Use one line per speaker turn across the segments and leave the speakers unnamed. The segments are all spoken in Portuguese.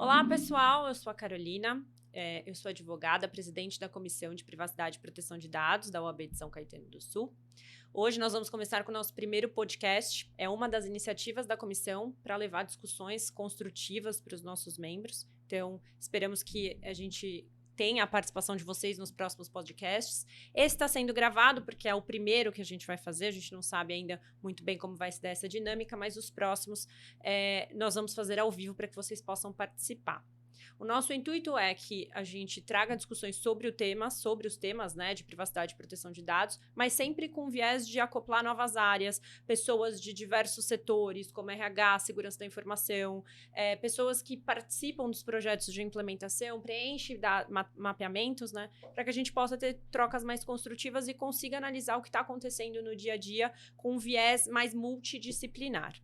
Olá, pessoal, eu sou a Carolina, eu sou advogada, presidente da Comissão de Privacidade e Proteção de Dados da OAB de São Caetano do Sul. Hoje nós vamos começar com o nosso primeiro podcast, é uma das iniciativas da comissão para levar discussões construtivas para os nossos membros, então esperamos que a gente tenha a participação de vocês nos próximos podcasts. Esse está sendo gravado porque é o primeiro que a gente vai fazer, a gente não sabe ainda muito bem como vai se dar essa dinâmica, mas os próximos nós vamos fazer ao vivo para que vocês possam participar. O nosso intuito é que a gente traga discussões sobre os temas, né, de privacidade e proteção de dados, mas sempre com viés de acoplar novas áreas, pessoas de diversos setores, como RH, segurança da informação, pessoas que participam dos projetos de implementação, preenchem mapeamentos, né, para que a gente possa ter trocas mais construtivas e consiga analisar o que está acontecendo no dia a dia com um viés mais multidisciplinar.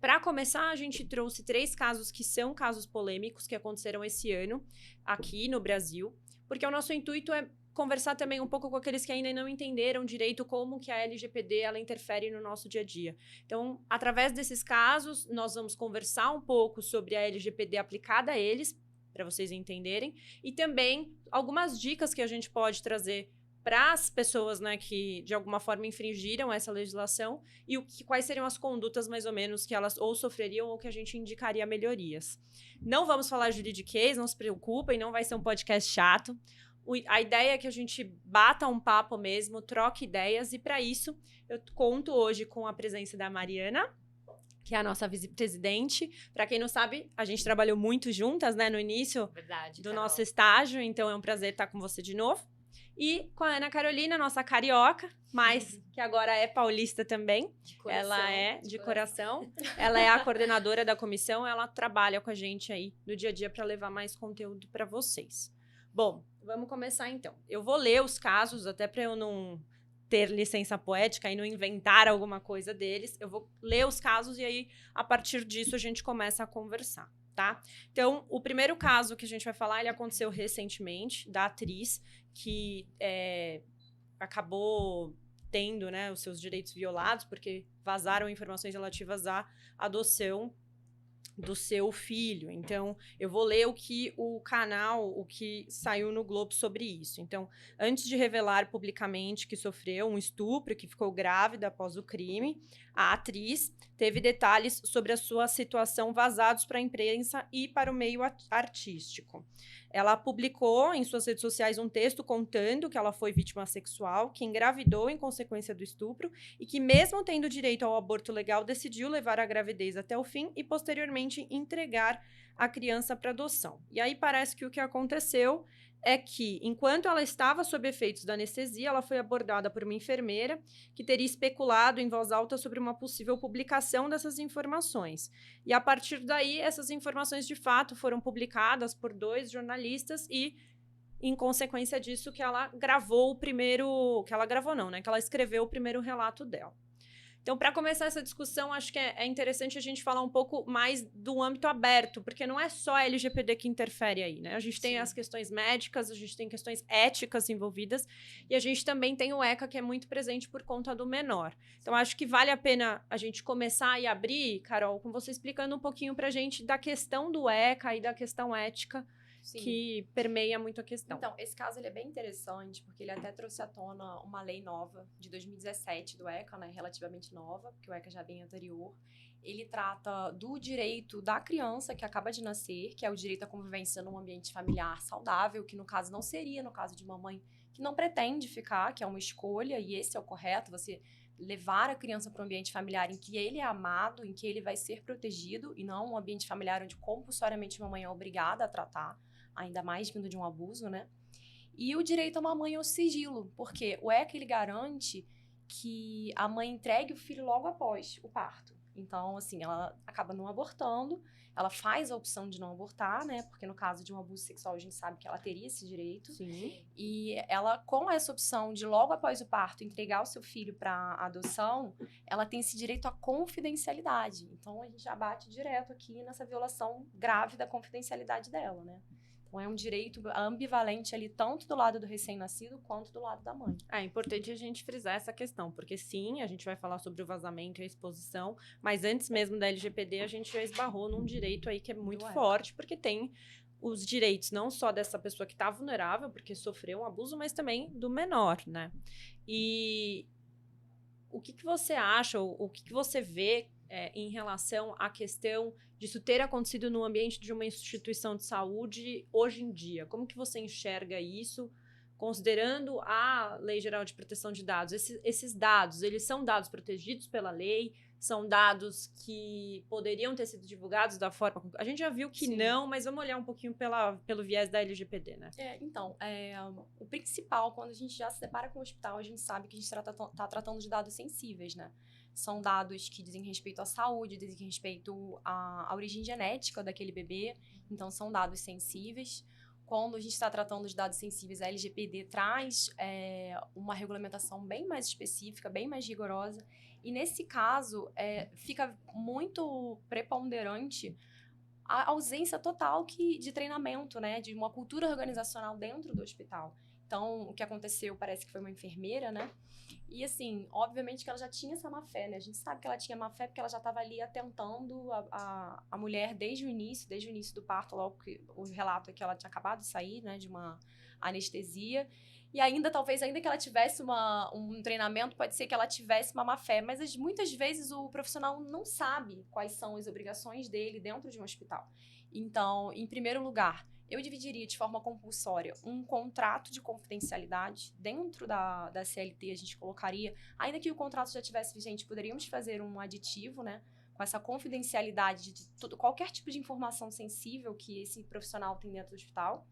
Para começar, a gente trouxe 3 casos que são casos polêmicos que aconteceram esse ano aqui no Brasil, porque o nosso intuito é conversar também um pouco com aqueles que ainda não entenderam direito como que a LGPD ela interfere no nosso dia a dia. Então, através desses casos, nós vamos conversar um pouco sobre a LGPD aplicada a eles, para vocês entenderem, e também algumas dicas que a gente pode trazer para as pessoas, né, que de alguma forma infringiram essa legislação e quais seriam as condutas mais ou menos que elas ou sofreriam ou que a gente indicaria melhorias. Não vamos falar juridiquês, não se preocupem, não vai ser um podcast chato. A ideia é que a gente bata um papo mesmo, troque ideias e para isso eu conto hoje com a presença da Mariana, que é a nossa vice-presidente. Para quem não sabe, a gente trabalhou muito juntas, né, no início do nosso estágio, então é um prazer estar com você de novo. E com a Ana Carolina, nossa carioca, mas que agora é paulista também. Ela é de coração. Ela é a coordenadora da comissão, ela trabalha com a gente aí no dia a dia para levar mais conteúdo para vocês. Bom, vamos começar então. Eu vou ler os casos, até para eu não ter licença poética e não inventar alguma coisa deles. Eu vou ler os casos e aí, a partir disso, a gente começa a conversar. Tá? Então, o primeiro caso que a gente vai falar, ele aconteceu recentemente, da atriz que acabou tendo, né, os seus direitos violados, porque vazaram informações relativas à adoção do seu filho. Então, eu vou ler o que saiu no Globo sobre isso. Então, antes de revelar publicamente que sofreu um estupro, que ficou grávida após o crime, a atriz teve detalhes sobre a sua situação vazados para a imprensa e para o meio artístico. Ela publicou em suas redes sociais um texto contando que ela foi vítima sexual, que engravidou em consequência do estupro e que, mesmo tendo direito ao aborto legal, decidiu levar a gravidez até o fim e, posteriormente, entregar a criança para adoção. E aí parece que o que aconteceu é que, enquanto ela estava sob efeitos da anestesia, ela foi abordada por uma enfermeira que teria especulado em voz alta sobre uma possível publicação dessas informações. E, a partir daí, essas informações, de fato, foram publicadas por 2 jornalistas e, em consequência disso, que ela gravou o primeiro... Que ela gravou não, né? Que ela escreveu o primeiro relato dela. Então, para começar essa discussão, acho que é interessante a gente falar um pouco mais do âmbito aberto, porque não é só a LGPD que interfere aí, né? A gente tem as questões médicas, a gente tem questões éticas envolvidas, e a gente também tem o ECA, que é muito presente por conta do menor. Então, acho que vale a pena a gente começar e abrir, Carol, com você explicando um pouquinho pra gente da questão do ECA e da questão ética, sim, que permeia muito a questão.
Então, esse caso ele é bem interessante, porque ele até trouxe à tona uma lei nova de 2017 do ECA, né, relativamente nova, porque o ECA já é bem anterior. Ele trata do direito da criança que acaba de nascer, que é o direito à convivência num ambiente familiar saudável, que no caso não seria no caso de uma mãe que não pretende ficar, que é uma escolha, e esse é o correto, você levar a criança para um ambiente familiar em que ele é amado, em que ele vai ser protegido, e não um ambiente familiar onde compulsoriamente uma mãe é obrigada a tratar, ainda mais vindo de um abuso, né? E o direito a uma mãe ao sigilo, porque o ECA, ele garante que a mãe entregue o filho logo após o parto. Então, assim, ela acaba não abortando, ela faz a opção de não abortar, né? Porque no caso de um abuso sexual, a gente sabe que ela teria esse direito.
Sim.
E ela, com essa opção de logo após o parto entregar o seu filho para adoção, ela tem esse direito à confidencialidade. Então, a gente já bate direto aqui nessa violação grave da confidencialidade dela, né? Então, é um direito ambivalente ali, tanto do lado do recém-nascido, quanto do lado da mãe.
É importante a gente frisar essa questão, porque sim, a gente vai falar sobre o vazamento e a exposição, mas antes mesmo da LGPD, a gente já esbarrou num direito aí que é muito forte, porque tem os direitos não só dessa pessoa que está vulnerável, porque sofreu um abuso, mas também do menor, né? E o que você acha, o que você vê em relação à questão disso ter acontecido no ambiente de uma instituição de saúde hoje em dia? Como que você enxerga isso, considerando a Lei Geral de Proteção de Dados? Esses dados, eles são dados protegidos pela lei? São dados que poderiam ter sido divulgados da forma... A gente já viu que
Sim.
não, mas vamos olhar um pouquinho pelo viés da LGPD, né?
Então, o principal, quando a gente já se depara com o hospital, a gente sabe que a gente está tratando de dados sensíveis, né? São dados que dizem respeito à saúde, dizem respeito à origem genética daquele bebê. Então, são dados sensíveis. Quando a gente está tratando de dados sensíveis, a LGPD traz uma regulamentação bem mais específica, bem mais rigorosa. E, nesse caso, fica muito preponderante a ausência total de treinamento, né? De uma cultura organizacional dentro do hospital. Então, o que aconteceu parece que foi uma enfermeira, né? E, assim, obviamente que ela já tinha essa má-fé, né? A gente sabe que ela tinha má-fé porque ela já estava ali atentando a mulher desde o início do parto, logo que o relato é que ela tinha acabado de sair, né? De uma anestesia. E ainda, talvez, ainda que ela tivesse um treinamento, pode ser que ela tivesse uma má-fé. Mas, muitas vezes, o profissional não sabe quais são as obrigações dele dentro de um hospital. Então, em primeiro lugar, eu dividiria de forma compulsória um contrato de confidencialidade. Dentro da CLT, a gente colocaria, ainda que o contrato já tivesse vigente, poderíamos fazer um aditivo, né? Com essa confidencialidade de qualquer tipo de informação sensível que esse profissional tem dentro do hospital,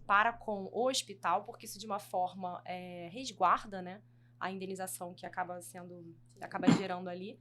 para com o hospital, porque isso de uma forma resguarda, né, a indenização que acaba gerando ali.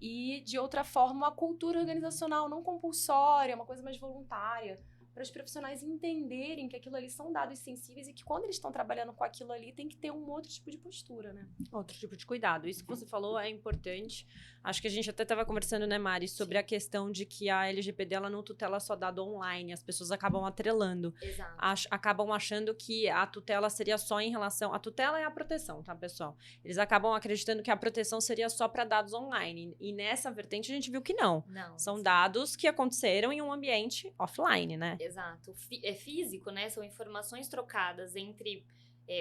E, de outra forma, uma cultura organizacional não compulsória, uma coisa mais voluntária, para os profissionais entenderem que aquilo ali são dados sensíveis e que quando eles estão trabalhando com aquilo ali, tem que ter um outro tipo de postura, né?
Outro tipo de cuidado. Isso que você falou é importante. Acho que a gente até estava conversando, né, Mari, sobre a questão de que a LGPD, ela não tutela só dado online. As pessoas acabam atrelando.
Exato.
Acabam achando que a tutela seria só em relação... A tutela é a proteção, tá, pessoal? Eles acabam acreditando que a proteção seria só para dados online. E nessa vertente, a gente viu que não. São dados que aconteceram em um ambiente offline, né?
Exato. É físico, né? São informações trocadas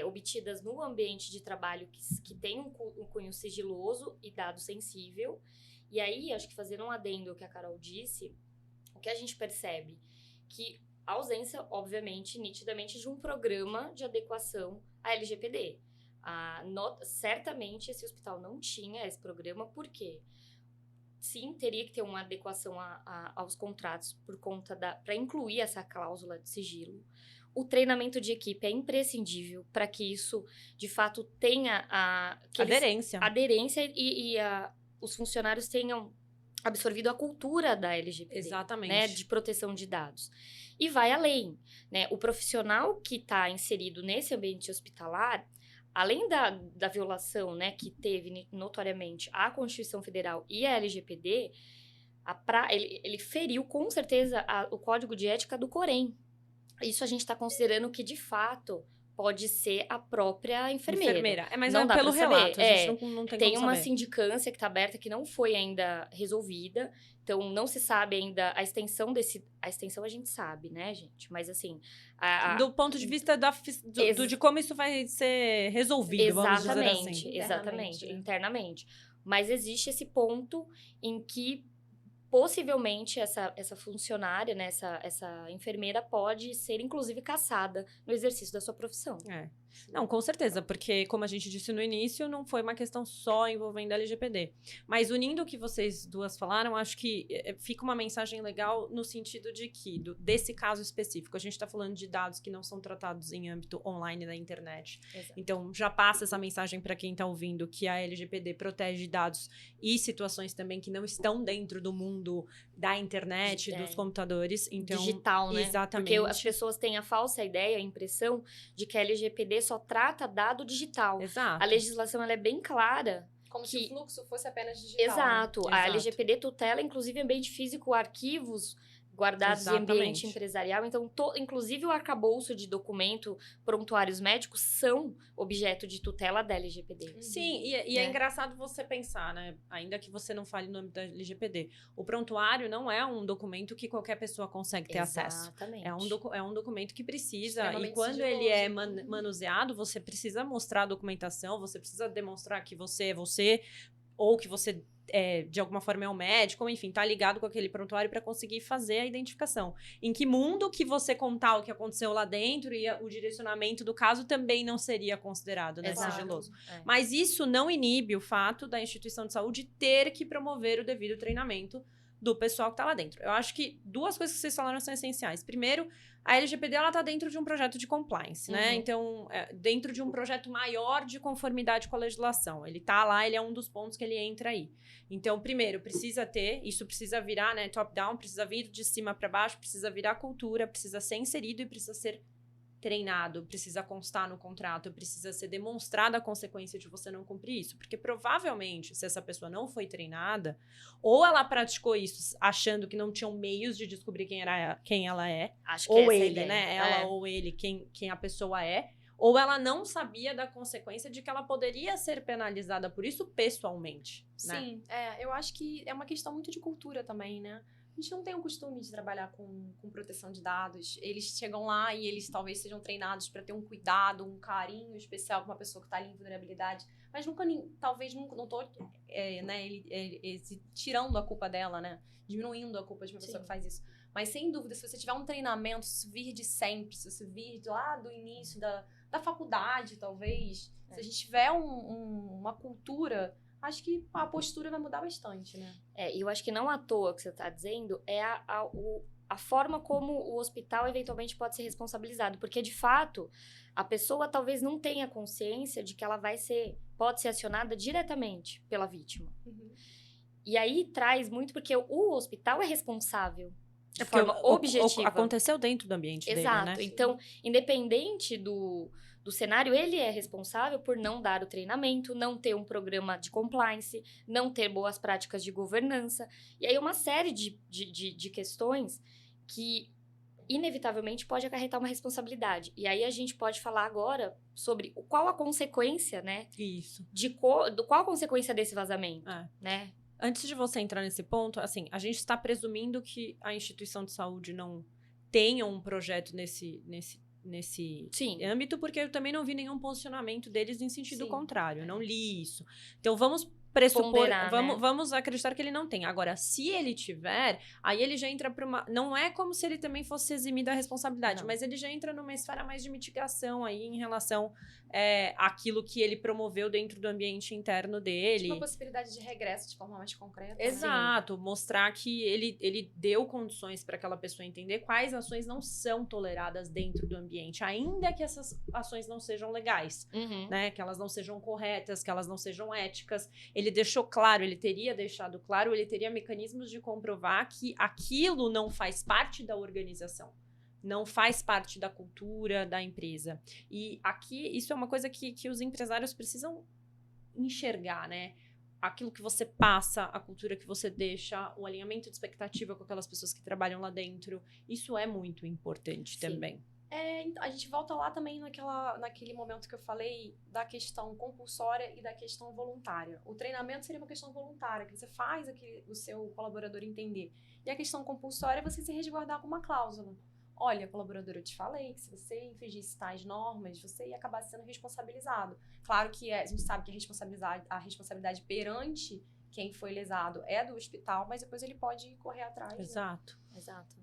obtidas no ambiente de trabalho que tem um cunho sigiloso e dado sensível. E aí, acho que fazendo um adendo ao que a Carol disse, o que a gente percebe? Que a ausência, obviamente, nitidamente, de um programa de adequação à LGPD. Certamente, esse hospital não tinha esse programa, por quê? Sim, teria que ter uma adequação aos contratos por conta para incluir essa cláusula de sigilo. O treinamento de equipe é imprescindível para que isso, de fato, tenha aderência e os funcionários tenham absorvido a cultura da LGPD.
Exatamente.
Né, de proteção de dados. E vai além, né? O profissional que está inserido nesse ambiente hospitalar, além da violação, né, que teve notoriamente a Constituição Federal e a LGPD, ele feriu com certeza o Código de Ética do Corém. Isso a gente está considerando que, de fato, pode ser a própria enfermeira.
Mas
não
é
dá
pelo
pra saber.
relato, a gente não tem
Tem
como
uma
saber.
sindicância que está aberta, que não foi ainda resolvida. Então, não se sabe ainda a extensão A extensão a gente sabe, né, gente? Mas, assim...
do ponto de vista de como isso vai ser resolvido, vamos dizer assim.
Exatamente,
né?
internamente. Mas existe esse ponto em que, possivelmente, essa funcionária, né, essa enfermeira pode ser, inclusive, cassada no exercício da sua profissão.
Não, com certeza, porque, como a gente disse no início, não foi uma questão só envolvendo a LGPD. Mas, unindo o que vocês duas falaram, acho que fica uma mensagem legal no sentido de que, desse caso específico, a gente está falando de dados que não são tratados em âmbito online na internet.
Exato.
Então, já passa essa mensagem para quem está ouvindo que a LGPD protege dados e situações também que não estão dentro do mundo da internet, dos computadores. Então,
digital, né?
Exatamente.
Porque as pessoas têm a falsa ideia, a impressão de que a LGPD só trata dado digital.
Exato.
A legislação ela é bem clara.
Como se o fluxo fosse apenas digital.
Exato.
Né?
A LGPD tutela, inclusive, ambiente físico, arquivos guardados em ambiente
Exatamente.
empresarial. Então, inclusive o arcabouço de documento, prontuários médicos são objeto de tutela da LGPD.
Sim, e é engraçado você pensar, né? Ainda que você não fale o nome da LGPD. O prontuário não é um documento que qualquer pessoa consegue ter acesso.
Exatamente.
É um documento que precisa. E
Extremamente
quando
sigiloso.
ele é manuseado, você precisa mostrar a documentação, você precisa demonstrar que você é você, ou que você de alguma forma é um médico, ou enfim, tá ligado com aquele prontuário para conseguir fazer a identificação. Em que mundo que você contar o que aconteceu lá dentro e o direcionamento do caso também não seria considerado, né,
Exato.
sigiloso.
É.
Mas isso não inibe o fato da instituição de saúde ter que promover o devido treinamento do pessoal que tá lá dentro. Eu acho que duas coisas que vocês falaram são essenciais. Primeiro, a LGPD, ela tá dentro de um projeto de compliance, né? Então, dentro de um projeto maior de conformidade com a legislação. Ele tá lá, ele é um dos pontos que ele entra aí. Então, primeiro, precisa ter, isso precisa virar, né, top-down, precisa vir de cima para baixo, precisa virar cultura, precisa ser inserido e precisa ser treinado, precisa constar no contrato, precisa ser demonstrada a consequência de você não cumprir isso. Porque provavelmente, se essa pessoa não foi treinada, ou ela praticou isso achando que não tinham meios de descobrir quem ela é,
Acho que
ou
essa é a
ele,
ideia.
né? Ela ou ele, quem a pessoa é, ou ela não sabia da consequência de que ela poderia ser penalizada por isso pessoalmente. Né?
Sim, eu acho que é uma questão muito de cultura também, né? A gente não tem o costume de trabalhar com proteção de dados. Eles chegam lá e eles talvez sejam treinados para ter um cuidado, um carinho especial com uma pessoa que está ali em vulnerabilidade. Mas talvez não estou tirando a culpa dela, né? Diminuindo a culpa de uma pessoa que faz isso. Mas sem dúvida, se você tiver um treinamento, se isso vir de sempre, se isso vir lá do início da faculdade, talvez, se a gente tiver uma cultura, acho que a postura vai mudar bastante, né?
E eu acho que não à toa que você está dizendo é a forma como o hospital eventualmente pode ser responsabilizado. Porque, de fato, a pessoa talvez não tenha consciência de que ela pode ser acionada diretamente pela vítima. E aí traz muito porque o hospital é responsável de forma objetiva.
Aconteceu dentro do ambiente dele, né?
Exato. Então, independente do cenário, ele é responsável por não dar o treinamento, não ter um programa de compliance, não ter boas práticas de governança. E aí uma série de questões que, inevitavelmente, pode acarretar uma responsabilidade. E aí a gente pode falar agora sobre qual a consequência, né?
Isso.
Qual a consequência desse vazamento, né?
Antes de você entrar nesse ponto, assim, a gente está presumindo que a instituição de saúde não tenha um projeto nesse âmbito, porque eu também não vi nenhum posicionamento deles em sentido contrário. Eu não li isso. Então, vamos pressupor,
Ponderar,
vamos acreditar que ele não tem. Agora, se ele tiver, aí ele já entra para uma... Não é como se ele também fosse eximido da responsabilidade, mas ele já entra numa esfera mais de mitigação aí em relação àquilo que ele promoveu dentro do ambiente interno dele.
Tipo uma possibilidade de regresso de forma mais concreta.
Exato, mostrar que ele deu condições para aquela pessoa entender quais ações não são toleradas dentro do ambiente, ainda que essas ações não sejam legais, né? Que elas não sejam corretas, que elas não sejam éticas. Ele deixou claro, ele teria deixado claro, ele teria mecanismos de comprovar que aquilo não faz parte da organização. Não faz parte da cultura da empresa. E aqui, isso é uma coisa que os empresários precisam enxergar, né? Aquilo que você passa, a cultura que você deixa, o alinhamento de expectativa com aquelas pessoas que trabalham lá dentro. Isso é muito importante também.
Então, a gente volta lá também naquele momento que eu falei da questão compulsória e da questão voluntária. O treinamento seria uma questão voluntária, que você faz o seu colaborador entender. E a questão compulsória é você se resguardar com uma cláusula. Olha, colaborador, eu te falei que se você infringisse tais normas, você ia acabar sendo responsabilizado. Claro que a gente sabe que a responsabilidade perante quem foi lesado é do hospital, mas depois ele pode correr atrás.
Exato.
Né? Exato.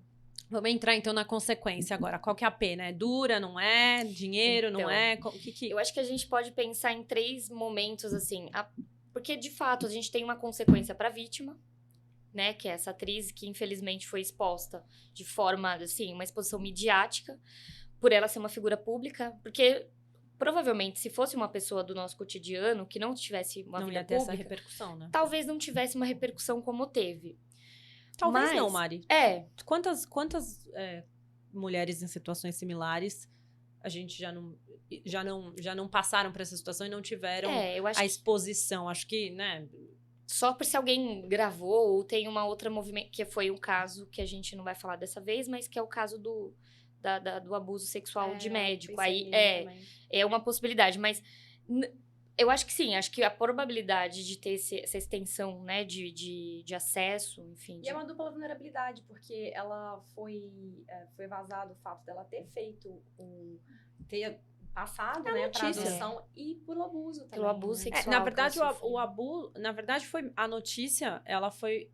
Vamos entrar, então, na consequência agora. Qual que é a pena? É dura, não é? Dinheiro, não é?
Eu acho que a gente pode pensar em 3 momentos, assim. Porque, de fato, a gente tem uma consequência para a vítima, né? Que é essa atriz que, infelizmente, foi exposta de forma, assim, uma exposição midiática, por ela ser uma figura pública. Porque, provavelmente, se fosse uma pessoa do nosso cotidiano que não tivesse uma vida
pública... Não ia ter essa repercussão, né?
Talvez não tivesse uma repercussão como teve.
Talvez não, Mari. Quantas mulheres em situações similares a gente já não passaram por essa situação e não tiveram a exposição? Acho que, né?
só por se alguém gravou ou tem uma outra movimento, que foi um caso que a gente não vai falar dessa vez, mas que é o caso do abuso sexual de médico. Aí é uma possibilidade, mas eu acho que sim, acho que a probabilidade de ter essa extensão, né, de acesso, enfim.
E é uma dupla vulnerabilidade, porque ela foi vazado o fato dela ter feito ter passado, né, para adoção e pelo abuso também.
Pelo abuso sexual.
Na verdade, o abuso, na verdade, foi a notícia, ela foi.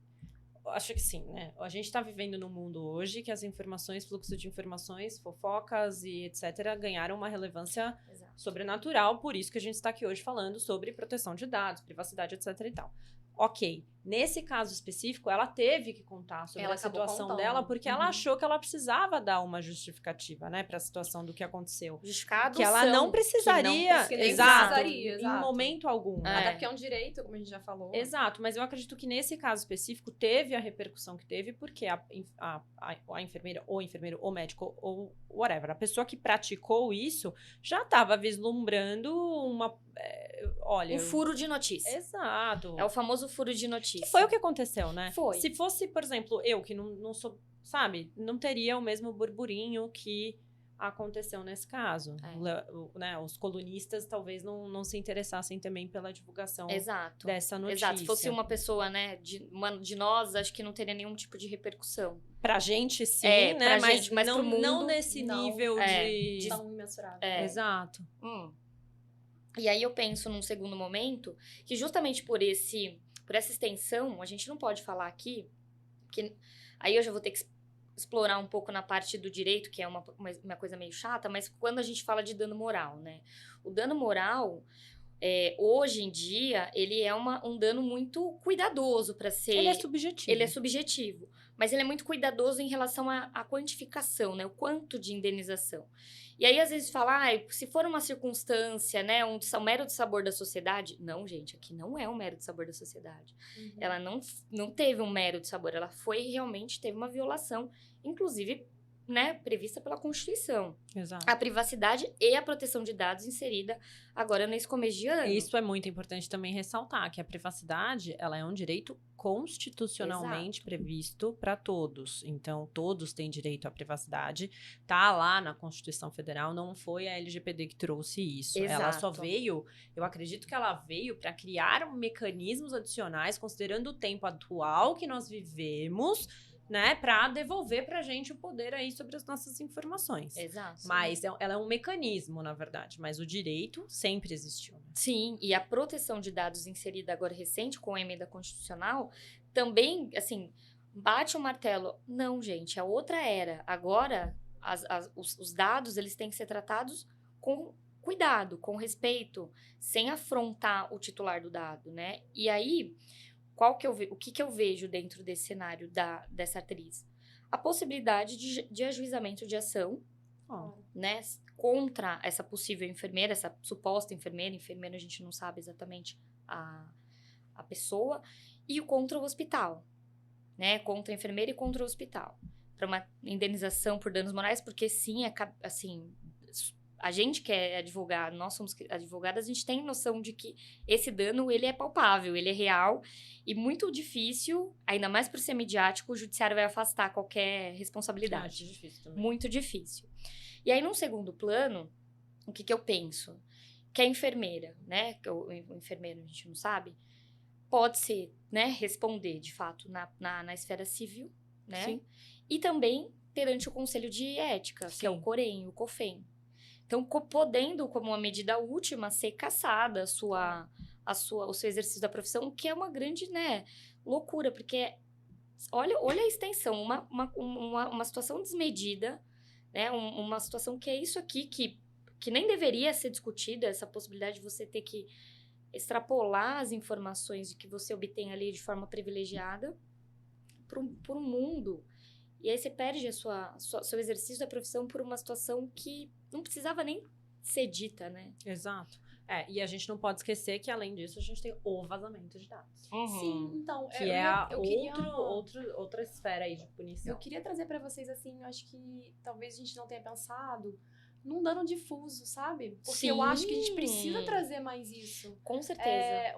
Acho que sim, né? A gente tá vivendo num mundo hoje que as informações, fluxo de informações, fofocas e etc. ganharam uma relevância sobrenatural, por isso que a gente está aqui hoje falando sobre proteção de dados, privacidade, etc e tal. Ok, nesse caso específico, ela teve que contar sobre a situação dela, porque ela achou que ela precisava dar uma justificativa, né, para a situação do que aconteceu.
Justificado
que ela não precisaria,
exato,
em momento algum.
Até porque é um direito, como a gente já falou.
Exato, mas eu acredito que nesse caso específico teve a repercussão que teve, porque a enfermeira, ou enfermeiro, ou médico, ou whatever, a pessoa que praticou isso já estava vislumbrando um
furo de notícia.
Exato.
É o famoso furo de notícia.
Que foi o que aconteceu, né?
Foi.
Se fosse, por exemplo, eu que não sou, sabe, não teria o mesmo burburinho que aconteceu nesse caso. Né, os colunistas talvez não se interessassem também pela divulgação dessa notícia.
Exato. Se fosse uma pessoa, né, de nós, acho que não teria nenhum tipo de repercussão.
Pra gente, sim, né? Mas
pro mundo,
não nesse nível de...
tão imensurável.
Exato.
E aí eu penso num segundo momento que justamente por essa extensão, a gente não pode falar aqui, que aí eu já vou ter que explorar um pouco na parte do direito, que é uma coisa meio chata, mas quando a gente fala de dano moral, né? O dano moral, hoje em dia, ele é um dano muito cuidadoso para ser...
Ele é subjetivo.
Ele é subjetivo, mas ele é muito cuidadoso em relação à quantificação, né? O quanto de indenização. E aí, às vezes, fala, se for uma circunstância, né, um mero dissabor da sociedade... Não, gente, aqui não é um mero dissabor da sociedade. Uhum. Ela não teve um mero dissabor, ela realmente teve uma violação, inclusive, né, prevista pela Constituição.
Exato.
A privacidade e a proteção de dados inserida agora nesse começo de ano.
Isso é muito importante também ressaltar, que a privacidade, ela é um direito constitucionalmente previsto para todos. Então, todos têm direito à privacidade. Tá lá na Constituição Federal, não foi a LGPD que trouxe isso.
Exato.
Ela só veio, eu acredito que ela veio para criar mecanismos adicionais, considerando o tempo atual que nós vivemos, né, para devolver pra gente o poder aí sobre as nossas informações.
Exato.
Mas ela é um mecanismo, na verdade, mas o direito sempre existiu. Né?
Sim, e a proteção de dados inserida agora recente com a emenda constitucional também, assim, bate o martelo. Não, gente, é outra era. Agora, os dados, eles têm que ser tratados com cuidado, com respeito, sem afrontar o titular do dado, né? E aí... o que eu vejo dentro desse cenário dessa atriz? A possibilidade de ajuizamento de ação, né, contra essa possível enfermeira, essa suposta enfermeira a gente não sabe exatamente a pessoa, e contra o hospital, né, contra a enfermeira e contra o hospital, para uma indenização por danos morais, porque sim, assim... A gente que é advogado, nós somos advogadas, a gente tem noção de que esse dano, ele é palpável, ele é real e muito difícil, ainda mais por ser midiático, o judiciário vai afastar qualquer responsabilidade.
Muito difícil também.
Muito difícil. E aí, num segundo plano, o que eu penso? Que a enfermeira, né, o enfermeiro a gente não sabe, pode ser, né, responder, de fato, na esfera civil, né? Sim. E também perante o Conselho de Ética, que é o COREM, o COFEM. Então, podendo, como uma medida última, ser cassada o seu exercício da profissão, que é uma grande, né, loucura, porque olha a extensão, uma situação desmedida, né, uma situação que é isso aqui, que nem deveria ser discutida, essa possibilidade de você ter que extrapolar as informações que você obtém ali de forma privilegiada por um mundo. E aí você perde seu exercício da profissão por uma situação que não precisava nem ser dita, né?
Exato. E a gente não pode esquecer que, além disso, a gente tem o vazamento de dados.
Uhum. Sim, então...
Que outra esfera aí de punição.
Eu queria trazer para vocês, assim, eu acho que talvez a gente não tenha pensado num dano difuso, sabe? Porque
Sim.
eu acho que a gente precisa trazer mais isso.
Com certeza.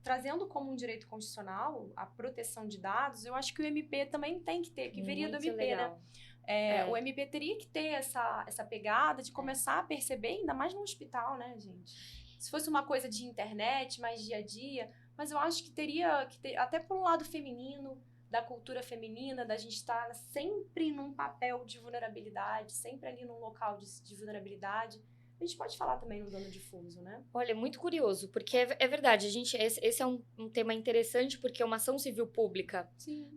Trazendo como um direito constitucional a proteção de dados, eu acho que o MP também tem que ter, que viria do
Muito
MP,
legal.
né? O MP teria que ter essa pegada de começar a perceber, ainda mais no hospital, né, gente? Se fosse uma coisa de internet, mais dia a dia, mas eu acho que teria que ter, até por um lado feminino, da cultura feminina, da gente estar sempre num papel de vulnerabilidade, sempre ali num local de vulnerabilidade. A gente pode falar também no dano difuso, né?
Olha, muito curioso, porque é verdade, esse é um tema interessante, porque é uma ação civil pública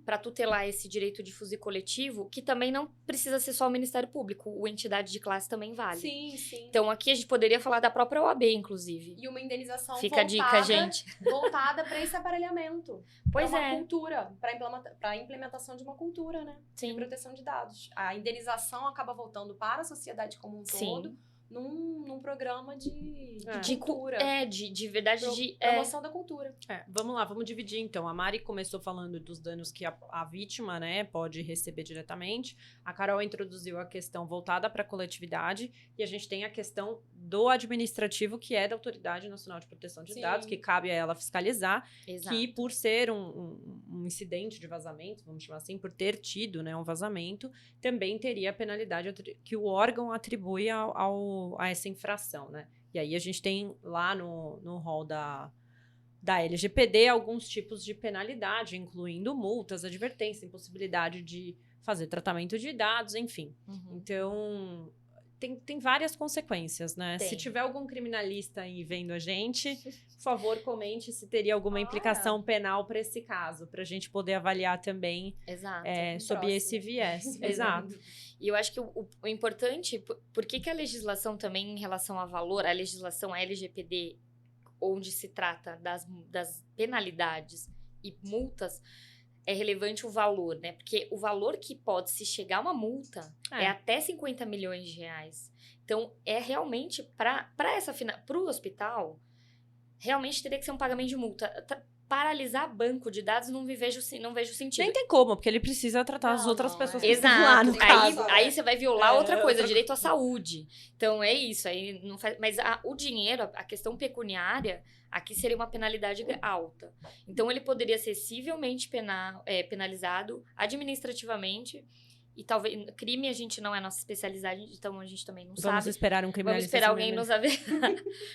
para tutelar esse direito difuso e coletivo, que também não precisa ser só o Ministério Público, o entidade de classe também vale.
Sim.
Então, aqui a gente poderia falar da própria OAB, inclusive.
E uma indenização
Fica a dica, gente.
voltada para esse aparelhamento.
Pois
pra uma
é.
cultura, para a implementação de uma cultura, né?
Sim.
De proteção de dados. A indenização acaba voltando para a sociedade como um todo, num programa de cultura.
De verdade,
promoção da cultura.
Vamos lá, vamos dividir então. A Mari começou falando dos danos que a vítima, né, pode receber diretamente. A Carol introduziu a questão voltada para a coletividade. E a gente tem a questão do administrativo, que é da Autoridade Nacional de Proteção de Dados, que cabe a ela fiscalizar.
Exato.
Que por ser um incidente de vazamento, vamos chamar assim, por ter tido, né, um vazamento, também teria a penalidade que o órgão atribui a essa infração, né? E aí a gente tem lá no rol da LGPD alguns tipos de penalidade, incluindo multas, advertência, impossibilidade de fazer tratamento de dados, enfim. Então, tem várias consequências, né? Se tiver algum criminalista aí vendo a gente, por favor, comente se teria alguma implicação penal para esse caso, para a gente poder avaliar também sob esse viés. Exato.
E eu acho que o importante, por que a legislação também em relação a valor, a legislação, a LGPD, onde se trata das penalidades e multas, é relevante o valor, né? Porque o valor que pode se chegar a uma multa é até 50 milhões de reais. Então, é realmente, para o hospital, realmente teria que ser um pagamento de multa. Paralisar banco de dados, não vejo sentido.
Nem tem como, porque ele precisa tratar as outras pessoas que
Exato.
estão lá no caso.
Aí você vai violar outra coisa, direito à saúde. Então, é isso. Aí não faz, mas o dinheiro, a questão pecuniária, aqui seria uma penalidade alta. Então, ele poderia ser civilmente penalizado, administrativamente. E talvez, crime a gente não é nossa especialidade, então a gente também não sabe.
Vamos esperar um criminalista.
Vamos esperar alguém nos averiguar.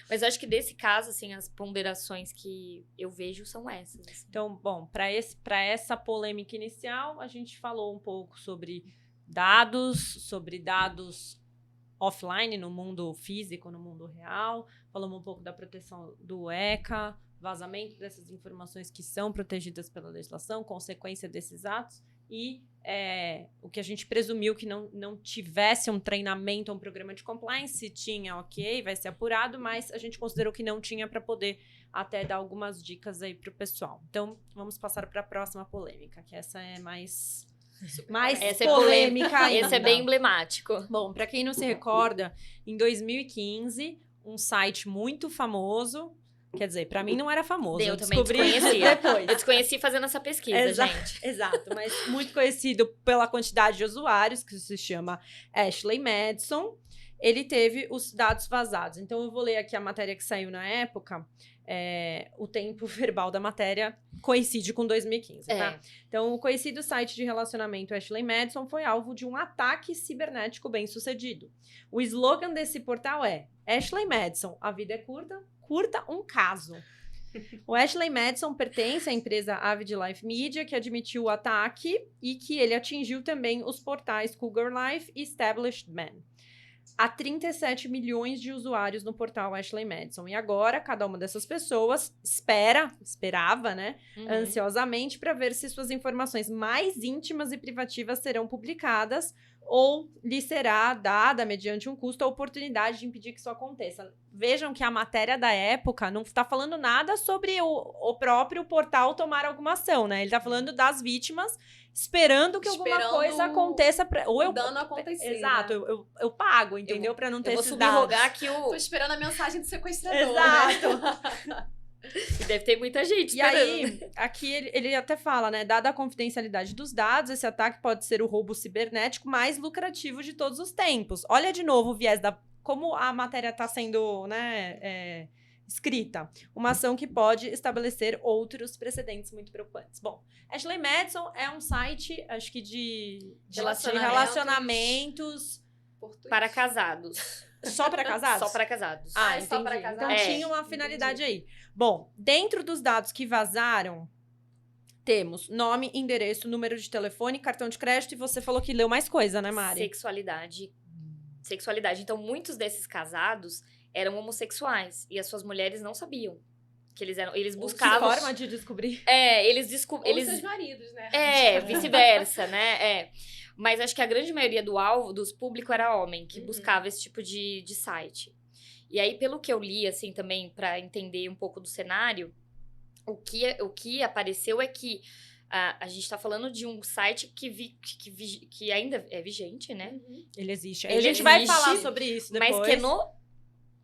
Mas eu acho que desse caso, assim, as ponderações que eu vejo são essas. Assim.
Então, bom, para essa polêmica inicial, a gente falou um pouco sobre dados offline, no mundo físico, no mundo real. Falamos um pouco da proteção do ECA, vazamento dessas informações que são protegidas pela legislação, consequência desses atos. E o que a gente presumiu que não tivesse um treinamento, um programa de compliance, se tinha, ok, vai ser apurado, mas a gente considerou que não tinha para poder até dar algumas dicas aí para o pessoal. Então, vamos passar para a próxima polêmica, que essa é mais polêmica ainda.
Esse é bem emblemático.
Bom, para quem não se recorda, em 2015, um site muito famoso... Quer dizer, pra mim não era famoso.
Eu também desconhecia. Depois. Eu desconheci fazendo essa pesquisa, gente.
Exato, mas muito conhecido pela quantidade de usuários, que se chama Ashley Madison. Ele teve os dados vazados. Então, eu vou ler aqui a matéria que saiu na época. O tempo verbal da matéria coincide com 2015, tá? Então, o conhecido site de relacionamento Ashley Madison foi alvo de um ataque cibernético bem-sucedido. O slogan desse portal é Ashley Madison, a vida é curta um caso. O Ashley Madison pertence à empresa Avid Life Media, que admitiu o ataque e que ele atingiu também os portais Cougar Life e Established Man. Há 37 milhões de usuários no portal Ashley Madison. E agora, cada uma dessas pessoas esperava, né, ansiosamente para ver se suas informações mais íntimas e privativas serão publicadas ou lhe será dada, mediante um custo, a oportunidade de impedir que isso aconteça. Vejam que a matéria da época não está falando nada sobre o próprio portal tomar alguma ação, né? Ele está falando das vítimas esperando que alguma coisa aconteça.
O dano acontecer.
Exato, né? eu pago, entendeu? Para não ter esses dados.
Eu vou subrogar que
Tô esperando a mensagem do sequestrador.
Exato.
E deve ter muita gente
E
esperando.
aí, aqui ele até fala, né? Dada a confidencialidade dos dados, esse ataque pode ser o roubo cibernético mais lucrativo de todos os tempos. Olha de novo o viés da... Como a matéria está sendo, né, escrita. Uma ação que pode estabelecer outros precedentes muito preocupantes. Bom, Ashley Madison é um site, acho que de relacionamentos
Para casados.
só para casados?
Só para casados.
Ah,
é só
entendi.
pra casados?
Então
É,
tinha uma finalidade aí. Bom, dentro dos dados que vazaram, temos nome, endereço, número de telefone, cartão de crédito, e você falou que leu mais coisa, né, Mari?
Sexualidade. Então, muitos desses casados eram homossexuais. E as suas mulheres não sabiam. Que eles
Que
buscavam...
forma de descobrir.
Eles
Ou
eles
seus maridos, né?
vice-versa, né? Mas acho que a grande maioria dos públicos era homem, que
Uhum.
buscava esse tipo de site. E aí, pelo que eu li, assim, também, pra entender um pouco do cenário, o que apareceu é que a gente tá falando de um site que ainda é vigente, né?
Uhum.
Ele existe.
Ele
a gente vai
existe,
falar sobre isso depois.
Mas que é no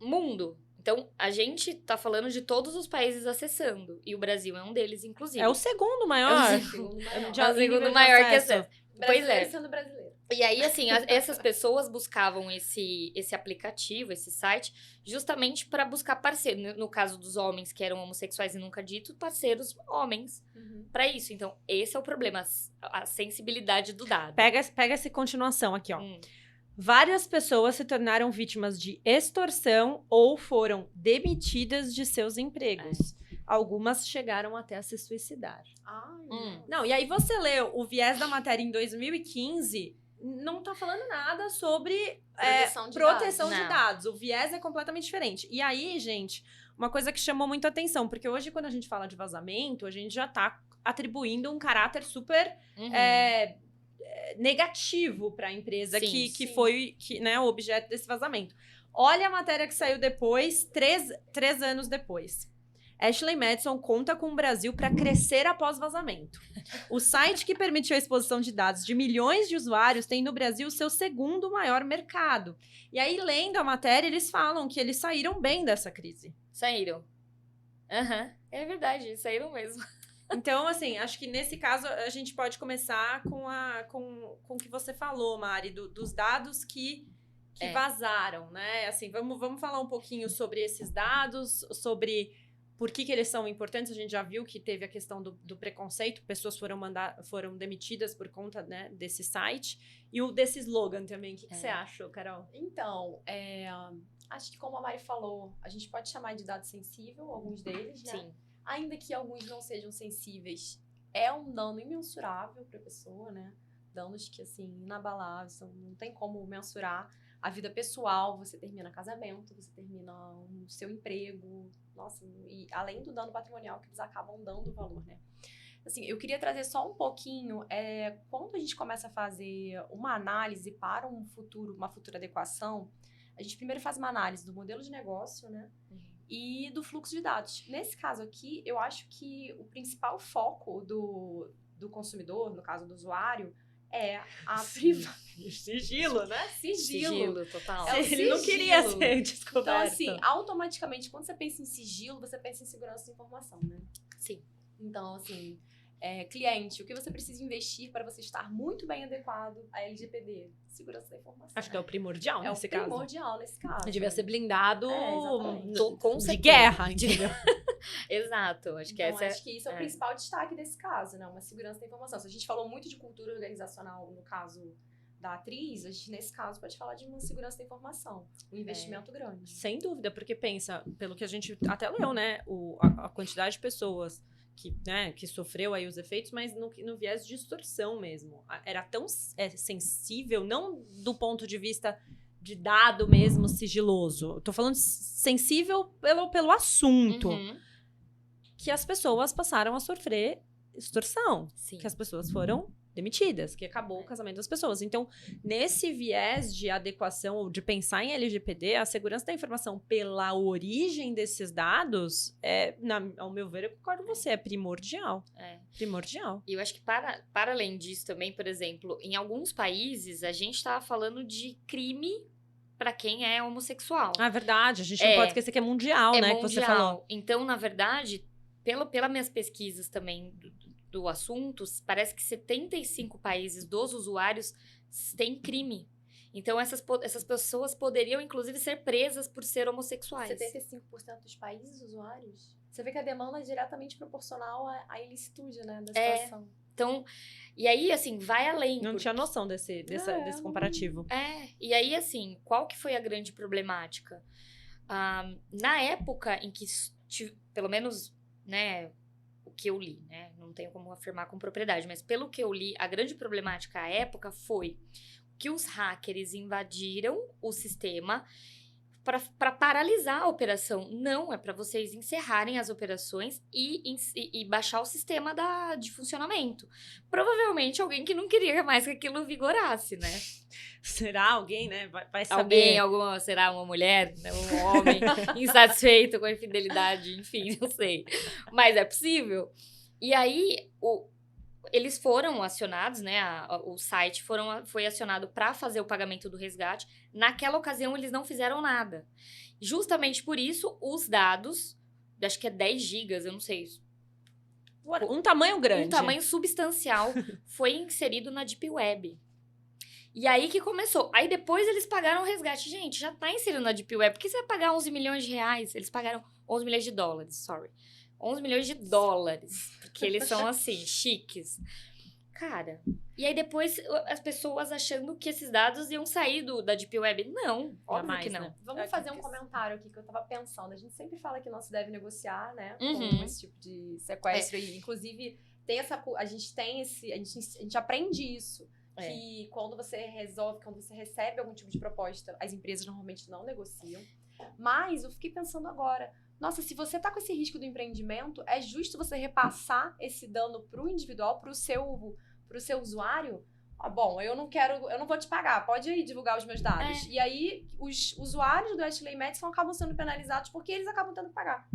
mundo. Então, a gente tá falando de todos os países acessando. E o Brasil é um deles, inclusive.
É o segundo maior.
É o
Segundo maior.
É o
em nível
segundo
de
maior que
acesso.
acesso. Pois
Brasileiro
é.
sendo brasileiro.
E aí, assim, essas pessoas buscavam esse aplicativo, esse site, justamente para buscar parceiros. No caso dos homens que eram homossexuais e nunca dito, parceiros homens
Uhum.
para isso. Então, esse é o problema, a sensibilidade do dado.
Pega essa continuação aqui, ó.
Hum.
Várias pessoas se tornaram vítimas de extorsão ou foram demitidas de seus empregos. Algumas chegaram até a se suicidar.
Ai,
Não, e aí você leu o viés da matéria em 2015, não tá falando nada sobre proteção de
Não.
dados. O viés é completamente diferente. E aí, gente, uma coisa que chamou muito atenção, porque hoje quando a gente fala de vazamento, a gente já tá atribuindo um caráter super
Uhum.
negativo para a empresa
Sim,
que
sim.
foi né, o objeto desse vazamento. Olha a matéria que saiu depois, três anos depois. Ashley Madison conta com o Brasil para crescer após vazamento. O site que permitiu a exposição de dados de milhões de usuários tem no Brasil seu segundo maior mercado. E aí, lendo a matéria, eles falam que eles saíram bem dessa crise.
Saíram. Aham. É verdade, saíram mesmo.
Então, assim, acho que nesse caso a gente pode começar com o que você falou, Mari, dos dados que vazaram, né? Assim, vamos falar um pouquinho sobre esses dados, sobre por que eles são importantes. A gente já viu que teve a questão do preconceito, pessoas foram demitidas por conta, né, desse site. E desse slogan também. O que você achou, Carol?
Então, acho que como a Mari falou, a gente pode chamar de dado sensível, alguns deles, né?
Sim.
Ainda que alguns não sejam sensíveis, é um dano imensurável para a pessoa, né? Danos que, assim, inabaláveis, não tem como mensurar. A vida pessoal, você termina casamento, você termina o seu emprego, nossa, e além do dano patrimonial que eles acabam dando valor, né? Assim, eu queria trazer só um pouquinho, quando a gente começa a fazer uma análise para uma futura adequação, a gente primeiro faz uma análise do modelo de negócio, né? E do fluxo de dados. Nesse caso aqui, eu acho que o principal foco do consumidor, no caso do usuário, é a
Sigilo, né?
Sigilo, total.
É o
Ele não queria
sigilo.
ser descoberto.
Então, assim, automaticamente, quando você pensa em sigilo, você pensa em segurança da informação, né?
Sim.
Então, assim, cliente, o que você precisa investir para você estar muito bem adequado à LGPD? Segurança da informação.
Acho que é o primordial
É
nesse
o
caso.
primordial nesse caso.
Devia ser blindado
exatamente.
Com
de
certeza.
guerra, entendeu?
Exato. Acho que
Então,
essa
acho que isso é o principal destaque desse caso, né? Uma segurança da informação. Se a gente falou muito de cultura organizacional no caso da atriz, a gente, nesse caso, pode falar de uma segurança da informação. Um investimento grande.
Sem dúvida, porque pensa, pelo que a gente até leu, né? A quantidade de pessoas que sofreu aí os efeitos, mas no viés de distorção mesmo. Era tão sensível, não do ponto de vista de dado mesmo sigiloso. Eu tô falando sensível pelo assunto.
Uhum.
Que as pessoas passaram a sofrer extorsão.
Sim.
Que as pessoas foram demitidas, que acabou o casamento das pessoas. Então, nesse viés de adequação ou de pensar em LGPD, a segurança da informação pela origem desses dados, ao meu ver, eu concordo com você, é primordial. Primordial.
E eu acho que para além disso também, por exemplo, em alguns países a gente estava falando de crime para quem é homossexual.
Ah, é verdade. A gente não pode esquecer que é mundial, né?
Mundial.
Que você falou.
Então, na verdade, pelas minhas pesquisas também do assunto, parece que 75 países dos usuários têm crime. Então, essas pessoas poderiam, inclusive, ser presas por ser homossexuais.
75% dos países usuários? Você vê que a demanda é diretamente proporcional à ilicitude, né, da situação.
Então, e aí, assim, vai além.
Não tinha noção desse comparativo.
E aí, assim, qual que foi a grande problemática? Na época em que, pelo menos, né, o que eu li, né, não tenho como afirmar com propriedade, mas pelo que eu li, a grande problemática à época foi que os hackers invadiram o sistema para paralisar a operação. Não, é para vocês encerrarem as operações e baixar o sistema de funcionamento. Provavelmente alguém que não queria mais que aquilo vigorasse, né?
Será alguém, né? Vai saber.
Será uma mulher, né? Um homem insatisfeito com a infidelidade, enfim, não sei. Mas é possível. E aí, eles foram acionados, né? O site foi acionado para fazer o pagamento do resgate. Naquela ocasião, eles não fizeram nada. Justamente por isso, os dados, acho que é 10 gigas, eu não sei.
Um tamanho grande.
Um tamanho substancial foi inserido na Deep Web. E aí que começou. Aí depois eles pagaram o resgate. Gente, já tá inserido na Deep Web. Por que você vai pagar 11 milhões de reais? Eles pagaram 11 milhões de dólares, sorry. 11 milhões de dólares. Porque eles são, assim, chiques. Cara, e aí depois as pessoas achando que esses dados iam sair da Deep Web. Não, óbvio que não.
Né?
Vamos fazer um comentário aqui que eu tava pensando. A gente sempre fala que não se deve negociar, né?
Uhum.
Com esse tipo de sequestro. E, inclusive, a gente aprende isso. Que quando você recebe algum tipo de proposta, as empresas normalmente não negociam. Mas eu fiquei pensando agora, nossa, se você tá com esse risco do empreendimento, é justo você repassar esse dano pro individual, pro seu usuário? Bom, eu não vou te pagar, pode aí divulgar os meus dados. E aí, os usuários do Ashley Madison acabam sendo penalizados porque eles acabam tendo que pagar.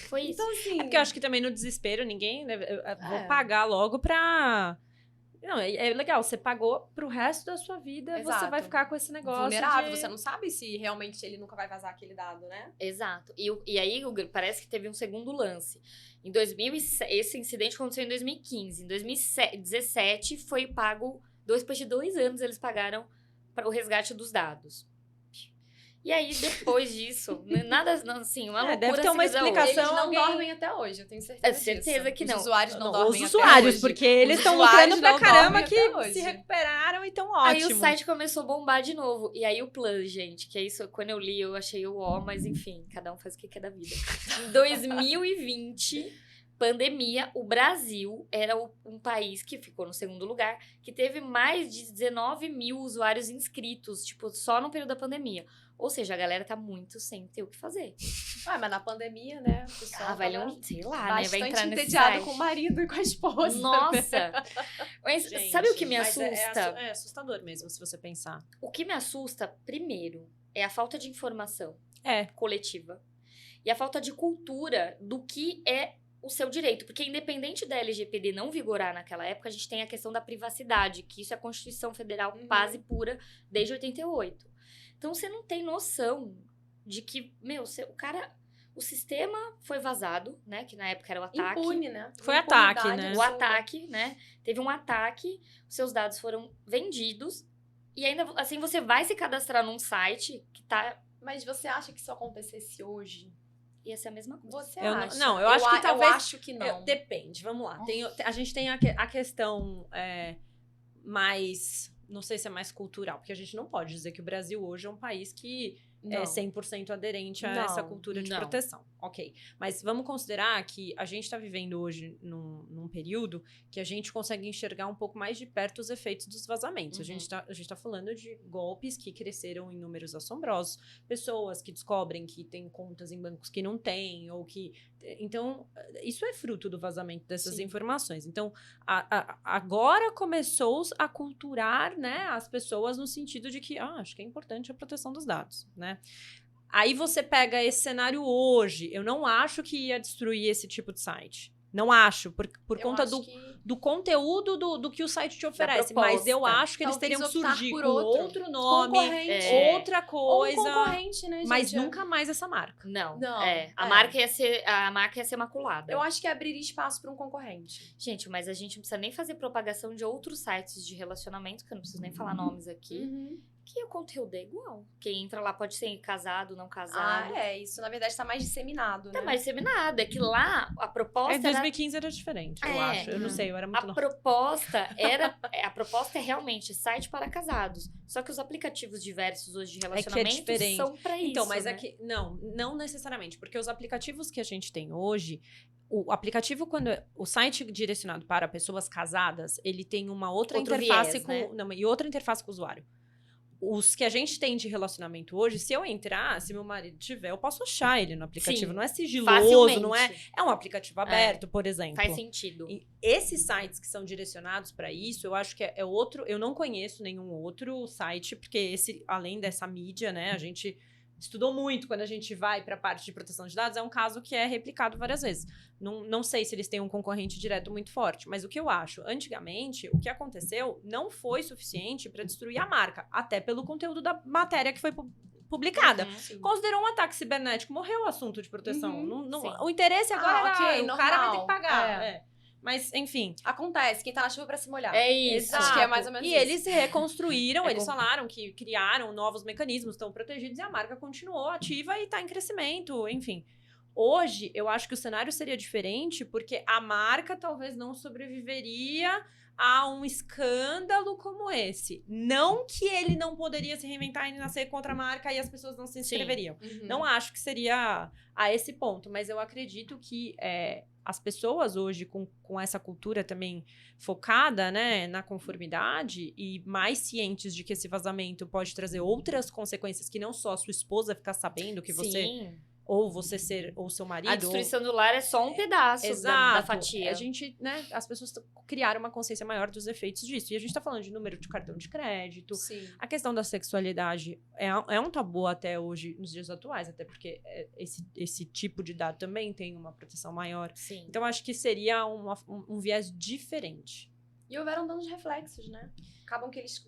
Foi isso.
Então, assim...
É porque eu acho que também no desespero, ninguém... Vou pagar logo pra... Não, é legal, você pagou pro resto da sua vida,
Exato.
Você vai ficar com esse negócio
vulnerável, você não sabe se realmente ele nunca vai vazar aquele dado, né?
Exato. E aí, parece que teve um segundo lance. Esse incidente aconteceu em 2015. Em 2017, foi pago... Depois de 2 anos, eles pagaram para o resgate dos dados. E aí, depois disso, nada assim, uma loucura.
Deve ter uma explicação.
Eles não dormem até hoje, eu tenho certeza disso.
Certeza que não.
Os usuários não dormem
Os usuários,
até hoje.
porque eles estão lucrando pra caramba que se recuperaram e estão ótimos.
Aí o site começou a bombar de novo. E aí o Plus, gente, que é isso, quando eu li, eu achei mas enfim, cada um faz o que quer da vida. Em 2020... pandemia, o Brasil era um país que ficou no segundo lugar, que teve mais de 19 mil usuários inscritos, tipo, só no período da pandemia. Ou seja, a galera tá muito sem ter o que fazer.
Mas na pandemia, né? O pessoal
sei lá, né? Vai entrar nesse
entediado
site.
com o marido e com a esposa.
Nossa! Mas
gente,
sabe o que me assusta?
É assustador mesmo, se você pensar.
O que me assusta, primeiro, é a falta de informação coletiva. E a falta de cultura do que é o seu direito, porque independente da LGPD não vigorar naquela época, a gente tem a questão da privacidade, que isso é a Constituição Federal base pura desde 88. Então, você não tem noção de que, o sistema foi vazado, né, que na época era o ataque.
Impune, né?
Foi ataque, né?
O ataque, né, teve um ataque, os seus dados foram vendidos, e ainda assim você vai se cadastrar num site que tá...
Mas você acha que isso acontecesse hoje?
Ia ser a mesma coisa.
Você acha?
Eu acho que talvez...
Eu acho que não.
Depende, vamos lá. A gente tem a questão mais... Não sei se é mais cultural, porque a gente não pode dizer que o Brasil hoje é um país que é 100% aderente a essa cultura de proteção. Ok. Mas vamos considerar que a gente está vivendo hoje num período que a gente consegue enxergar um pouco mais de perto os efeitos dos vazamentos. A gente tá falando de golpes que cresceram em números assombrosos, pessoas que descobrem que tem contas em bancos que não têm, ou que... Então, isso é fruto do vazamento dessas informações. Então, agora começou a culturar, né, as pessoas no sentido de que, acho que é importante a proteção dos dados, né? Aí você pega esse cenário hoje, eu não acho que ia destruir esse tipo de site. Não acho, por
Eu
conta
acho
do,
que-
do conteúdo do que o site te oferece. Mas eu
proposta.
acho que eles
Talvez
teriam que
optar
surgir
por
com outro nome,
concorrente.
outra
Ou um
coisa.
concorrente, né, gente?
Mas nunca mais essa marca.
Não,
Não,
a
é.
marca ia ser maculada.
Eu acho que abriria espaço para um concorrente.
Gente, mas a gente não precisa nem fazer propagação de outros sites de relacionamento, que eu não preciso nem falar nomes aqui,
Uhum.
que o conteúdo é igual. Quem entra lá pode ser casado, não casado.
Isso na verdade tá mais disseminado,
Tá
né?
mais disseminado. É que lá a proposta
Em 2015 era diferente, eu
É.
acho. Eu não sei, eu era muito
A
nova.
a proposta é realmente site para casados. Só que os aplicativos diversos hoje de
que é
relacionamento
diferente.
são pra isso.
Então, mas
né?
é que. Não necessariamente, porque os aplicativos que a gente tem hoje. O aplicativo, o site direcionado para pessoas casadas, ele tem uma outra
Outro
interface
viés, né?
e outra interface com o usuário. Os que a gente tem de relacionamento hoje, se eu entrar, se meu marido tiver, eu posso achar ele no aplicativo.
Sim,
não é sigiloso,
facilmente.
não é. É um aplicativo aberto, por exemplo.
Faz sentido.
E esses sites que são direcionados para isso, eu acho que é outro. Eu não conheço nenhum outro site, porque esse, além dessa mídia, né, a gente estudou muito quando a gente vai para a parte de proteção de dados. É um caso que é replicado várias vezes. Não sei se eles têm um concorrente direto muito forte, mas o que eu acho, antigamente, o que aconteceu não foi suficiente para destruir a marca, até pelo conteúdo da matéria que foi publicada.
Uhum.
Considerou um ataque cibernético, morreu o assunto de proteção.
sim.
O interesse agora era o cara vai ter que
normal.
pagar. Mas, enfim.
Acontece, quem tá na chuva pra se molhar.
É isso.
Acho que é mais ou menos
E
isso.
eles reconstruíram,
É
eles falaram que criaram novos mecanismos, estão protegidos e a marca continuou ativa e tá em crescimento, enfim. Hoje, eu acho que o cenário seria diferente, porque a marca talvez não sobreviveria a um escândalo como esse. Não que ele não poderia se reinventar e nascer contra a marca e as pessoas não se inscreveriam.
Uhum.
Não acho que seria a esse ponto, mas eu acredito que as pessoas hoje, com essa cultura também focada, né, na conformidade e mais cientes de que esse vazamento pode trazer outras consequências que não só a sua esposa ficar sabendo que você...
Sim.
Ou você ser, ou seu marido.
A destruição do lar é só um pedaço da fatia.
A gente, né, as pessoas criaram uma consciência maior dos efeitos disso. E a gente tá falando de número de cartão de crédito.
Sim.
A questão da sexualidade é um tabu até hoje, nos dias atuais, até porque esse tipo de dado também tem uma proteção maior.
Sim.
Então, acho que seria um viés diferente.
E houveram danos reflexos, né? Acabam que eles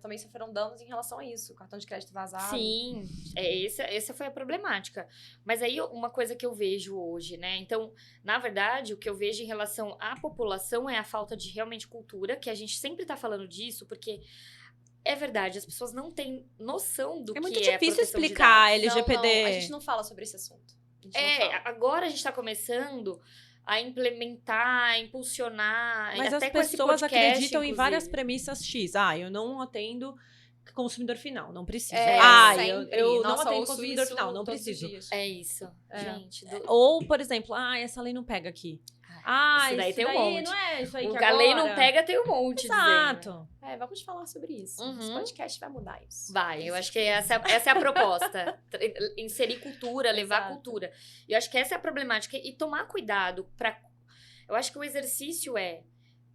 também sofreram danos em relação a isso. Cartão de crédito vazado.
Sim, essa foi a problemática. Mas aí, uma coisa que eu vejo hoje, né? Então, na verdade, o que eu vejo em relação à população é a falta de realmente cultura, que a gente sempre tá falando disso, porque é verdade, as pessoas não têm noção do que é
muito
proteção
difícil
de
explicar
dados.
LGPD.
Não, a gente não fala sobre esse assunto. A gente não fala.
Agora a gente tá começando a implementar, a impulsionar.
Mas
até
as
com esse
pessoas
podcast,
acreditam em várias
inclusive.
premissas X. Eu não atendo consumidor final, não preciso.
Sempre.
Eu não
Nossa,
atendo
ouço
consumidor
isso
final, não
todos os
preciso.
dias.
É isso, gente.
Ou, por exemplo, essa lei não pega aqui.
Isso daí tem um monte.
Não é isso aí
O
que
galei
agora...
não pega, tem um monte.
Exato.
Vamos falar sobre isso.
Uhum.
Esse podcast vai mudar isso.
Vai, eu acho que essa é a proposta. Inserir cultura, levar
Exato.
cultura. E eu acho que essa é a problemática. E tomar cuidado para... Eu acho que o exercício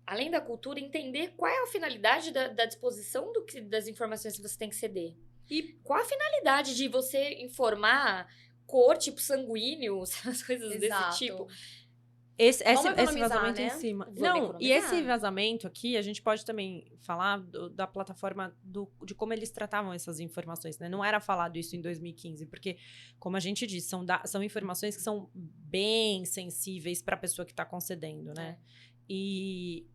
além da cultura, entender qual é a finalidade da disposição das informações que você tem que ceder. E qual a finalidade de você informar cor, tipo sanguíneo, as coisas desse tipo.
Esse
economizar,
vazamento
né?
em cima.
Vamos
Não,
economizar.
e esse vazamento aqui, a gente pode também falar da plataforma de como eles tratavam essas informações, né? Não era falado isso em 2015, porque, como a gente disse, são informações que são bem sensíveis para a pessoa que está concedendo, né? E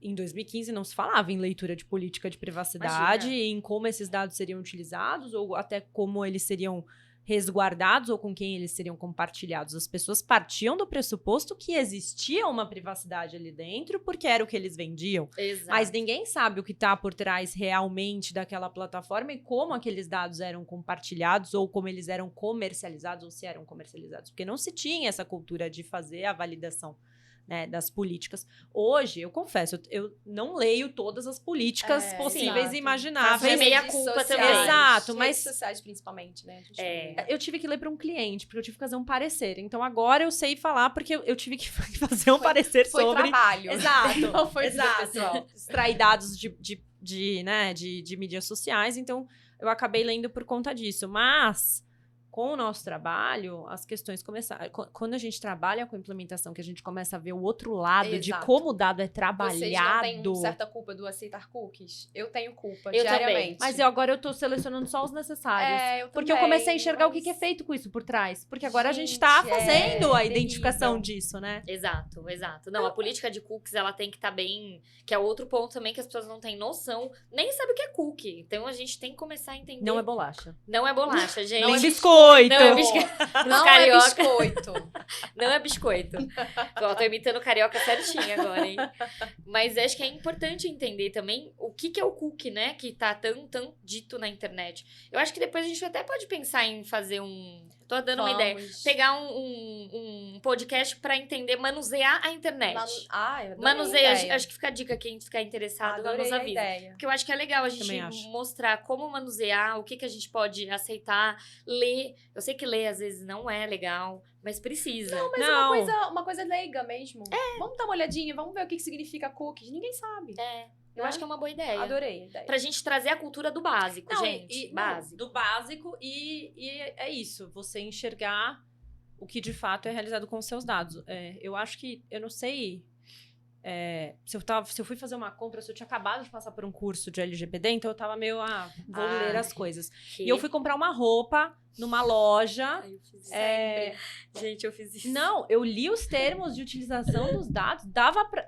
em 2015 não se falava em leitura de política de privacidade, em como esses dados seriam utilizados, ou até como eles seriam resguardados ou com quem eles seriam compartilhados. As pessoas partiam do pressuposto que existia uma privacidade ali dentro, porque era o que eles vendiam.
Exato.
Mas ninguém sabe o que está por trás realmente daquela plataforma e como aqueles dados eram compartilhados ou como eles eram comercializados ou se eram comercializados. Porque não se tinha essa cultura de fazer a validação, né, das políticas. Hoje, eu confesso, eu não leio todas as políticas possíveis
exato.
e imagináveis.
Faço meia culpa também.
Exato, mas
redes sociais principalmente, né? A gente
eu tive que ler para um cliente, porque eu tive que fazer um parecer. Então, agora eu sei falar, porque eu tive que fazer um parecer
foi
sobre...
trabalho.
Exato,
Não foi
exato. Extrair dados de mídias sociais. Então, eu acabei lendo por conta disso. Mas com o nosso trabalho, as questões começaram. Quando a gente trabalha com implementação, que a gente começa a ver o outro lado de
Exato.
como o dado é
Vocês
trabalhado.
não têm uma certa culpa do aceitar cookies? Eu tenho culpa,
Eu também.
diariamente.
Mas agora eu tô selecionando só os necessários.
eu
Porque eu
também,
comecei a enxergar o que
mas-
que é feito com isso por trás. Porque agora a gente
Gente,
tá
é
fazendo a
terrível.
identificação disso, né?
Exato, exato. Não, a política de cookies, ela tem que estar bem... Que é outro ponto também que as pessoas não têm noção, nem sabem o que é cookie. Então, a gente tem que começar a entender.
Não é bolacha.
Não é bolacha, gente.
Nem biscoito.
Não é biscoito.
Não
carioca.
é biscoito.
Não é biscoito. Tô imitando carioca certinho agora, hein? Mas acho que é importante entender também o que é o cookie, né? Que tá tão dito na internet. Eu acho que depois a gente até pode pensar em fazer Tô dando uma ideia. Pegar um podcast pra entender, manusear a internet.
Eu adorei
Manuseia,
a ideia.
acho que fica a dica, quem ficar interessado,
Adorei
nos
a
avisa.
ideia.
Porque eu acho que é legal a
Também
gente
acho.
mostrar como manusear, o que a gente pode aceitar, ler. Eu sei que ler às vezes não é legal, mas precisa.
Não, mas
Não.
uma coisa leiga mesmo. Vamos dar uma olhadinha, vamos ver o que significa cookies. Ninguém sabe.
Eu acho que é uma boa ideia.
Adorei a ideia.
Pra gente trazer a cultura do básico, gente. Básico.
Do básico e é isso. Você enxergar o que de fato é realizado com os seus dados. Eu acho que, eu não sei... se eu fui fazer uma compra, se eu tinha acabado de passar por um curso de LGPD, então eu tava meio, vou ler as coisas. E eu fui comprar uma roupa numa loja.
Ai, eu fiz isso. Gente, eu fiz isso.
Não, eu li os termos de utilização dos dados,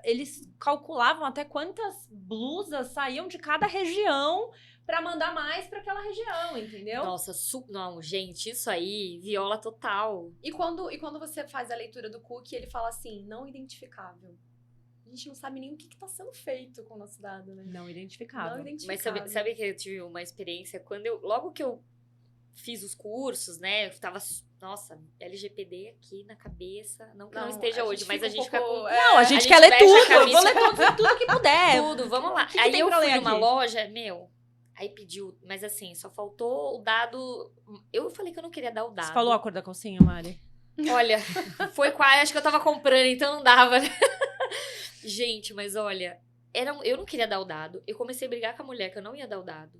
eles calculavam até quantas blusas saíam de cada região pra mandar mais pra aquela região, entendeu?
Nossa, não, gente, isso aí, viola total.
E quando você faz a leitura do cookie, ele fala assim, não identificável. A gente não sabe nem o que tá sendo feito com o nosso dado, né?
Não identificável.
Não
Mas
identificável.
sabe que eu tive uma experiência logo que eu fiz os cursos, né? Eu tava, nossa, LGPD aqui na cabeça. Não que não esteja
a
hoje,
gente
mas a
fica um
gente fica
pouco,
com.
Não, a gente
gente
quer ler
veste a
tudo. Eu
camisa.
vou ler tudo que puder.
Tudo, vamos lá.
O que
Aí
tem
eu
pra
fui
ler
numa
aqui?
loja, aí pediu, mas assim, só faltou o dado. Eu falei que eu não queria dar o dado.
Você falou a cor da calcinha, Mari?
Olha, foi quase, acho que eu tava comprando, então não dava, né? Gente, mas olha, eu não queria dar o dado. Eu comecei a brigar com a mulher que eu não ia dar o dado.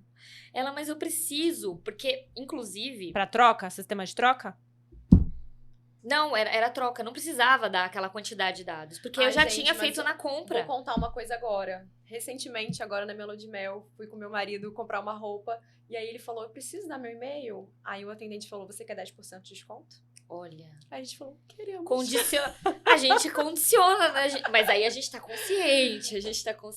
Ela, mas eu preciso, porque, inclusive...
Pra troca? Sistema de troca?
Não, era troca, não precisava dar aquela quantidade de dados, porque eu já
gente,
tinha
mas
feito na compra.
Vou contar uma coisa agora. Recentemente, agora na minha lua de mel, fui com meu marido comprar uma roupa. E aí ele falou, eu preciso dar meu e-mail. Aí o atendente falou, você quer 10% de desconto?
Olha,
Aí a gente falou, queremos.
a gente condiciona, né? Mas aí a gente tá consciente,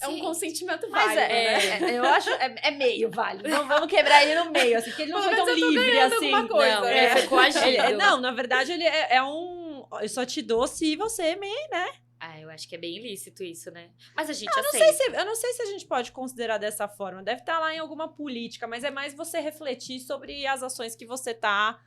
É um consentimento
Mas
válido, né?
eu acho meio válido. Então vamos quebrar ele no meio, assim, porque ele não
Pelo
foi tão
menos eu tô
livre
ganhando
assim.
alguma coisa,
Não,
né?
ele foi coagido.
Não, na verdade, ele é um. Eu só te dou se você me.
Ah, eu acho que é bem ilícito isso, né? Mas a gente
Eu
aceita.
não sei se a gente pode considerar dessa forma. Deve estar lá em alguma política, mas é mais você refletir sobre as ações que você está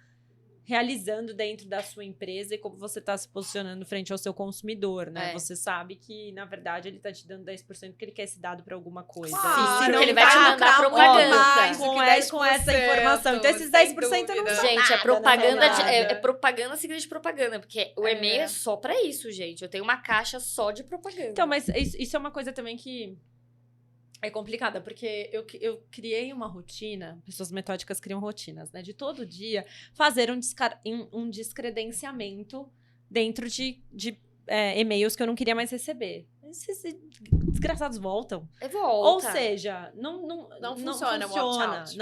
realizando dentro da sua empresa e como você está se posicionando frente ao seu consumidor, né?
É.
Você sabe que, na verdade, ele está te dando 10% porque ele quer esse dado para alguma coisa.
Claro,
Sim,
não
porque ele vai te mandar
lucrar
propaganda.
mais do
com,
que
com essa
10%,
informação. Então, esses
sem
10% não
dúvida.
são
Gente,
nada,
é propaganda,
na verdade.
é propaganda seguida de propaganda, porque o
É.
e-mail é só pra isso, gente. Eu tenho uma caixa só de propaganda.
Então, mas isso é uma coisa também que é complicada, porque eu criei uma rotina, pessoas metódicas criam rotinas, né? De todo dia fazer um descredenciamento dentro de e-mails que eu não queria mais receber. Esses desgraçados voltam.
Volta.
Ou seja, não
funciona o
funciona,
opt-out.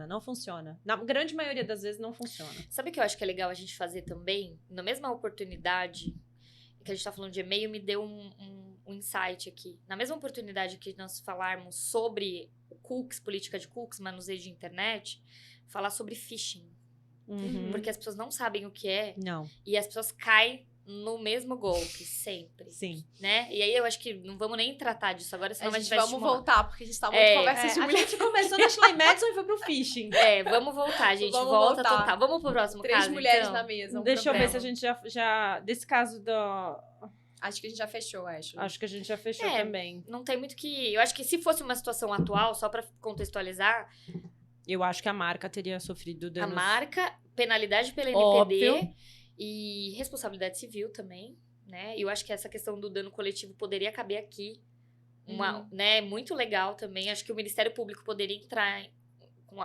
não funciona. Na grande maioria das vezes não funciona.
Sabe o que eu acho que é legal a gente fazer também? Na mesma oportunidade que a gente tá falando de e-mail, me deu um insight aqui. Na mesma oportunidade que nós falarmos sobre cookies, política de cookies, manuseio de internet, falar sobre phishing.
Uhum.
Porque as pessoas não sabem o que é
Não,
e as pessoas caem no mesmo golpe, sempre.
sim.
Né? E aí eu acho que não vamos nem tratar disso agora, senão
A
a
gente
gente vai
vamos
estimular.
voltar, porque a gente tá muito
É,
conversa de
A
mulher.
gente começou na Ashley Madison e foi pro phishing.
Vamos voltar, gente.
Vamos
Volta
voltar.
total. Vamos pro próximo
3
caso,
mulheres
então?
na mesa. um
Deixa eu ver se a
problema.
gente já desse caso do...
Acho que a gente já fechou, acho.
Acho que a gente já fechou
É.
também.
Não tem muito que... Eu acho que se fosse uma situação atual, só pra contextualizar,
Eu acho que a marca teria sofrido
a
danos.
marca, penalidade pela NPD
Óbvio.
e responsabilidade civil também, né? E eu acho que essa questão do dano coletivo poderia caber aqui. Né? Muito legal também. Acho que o Ministério Público poderia entrar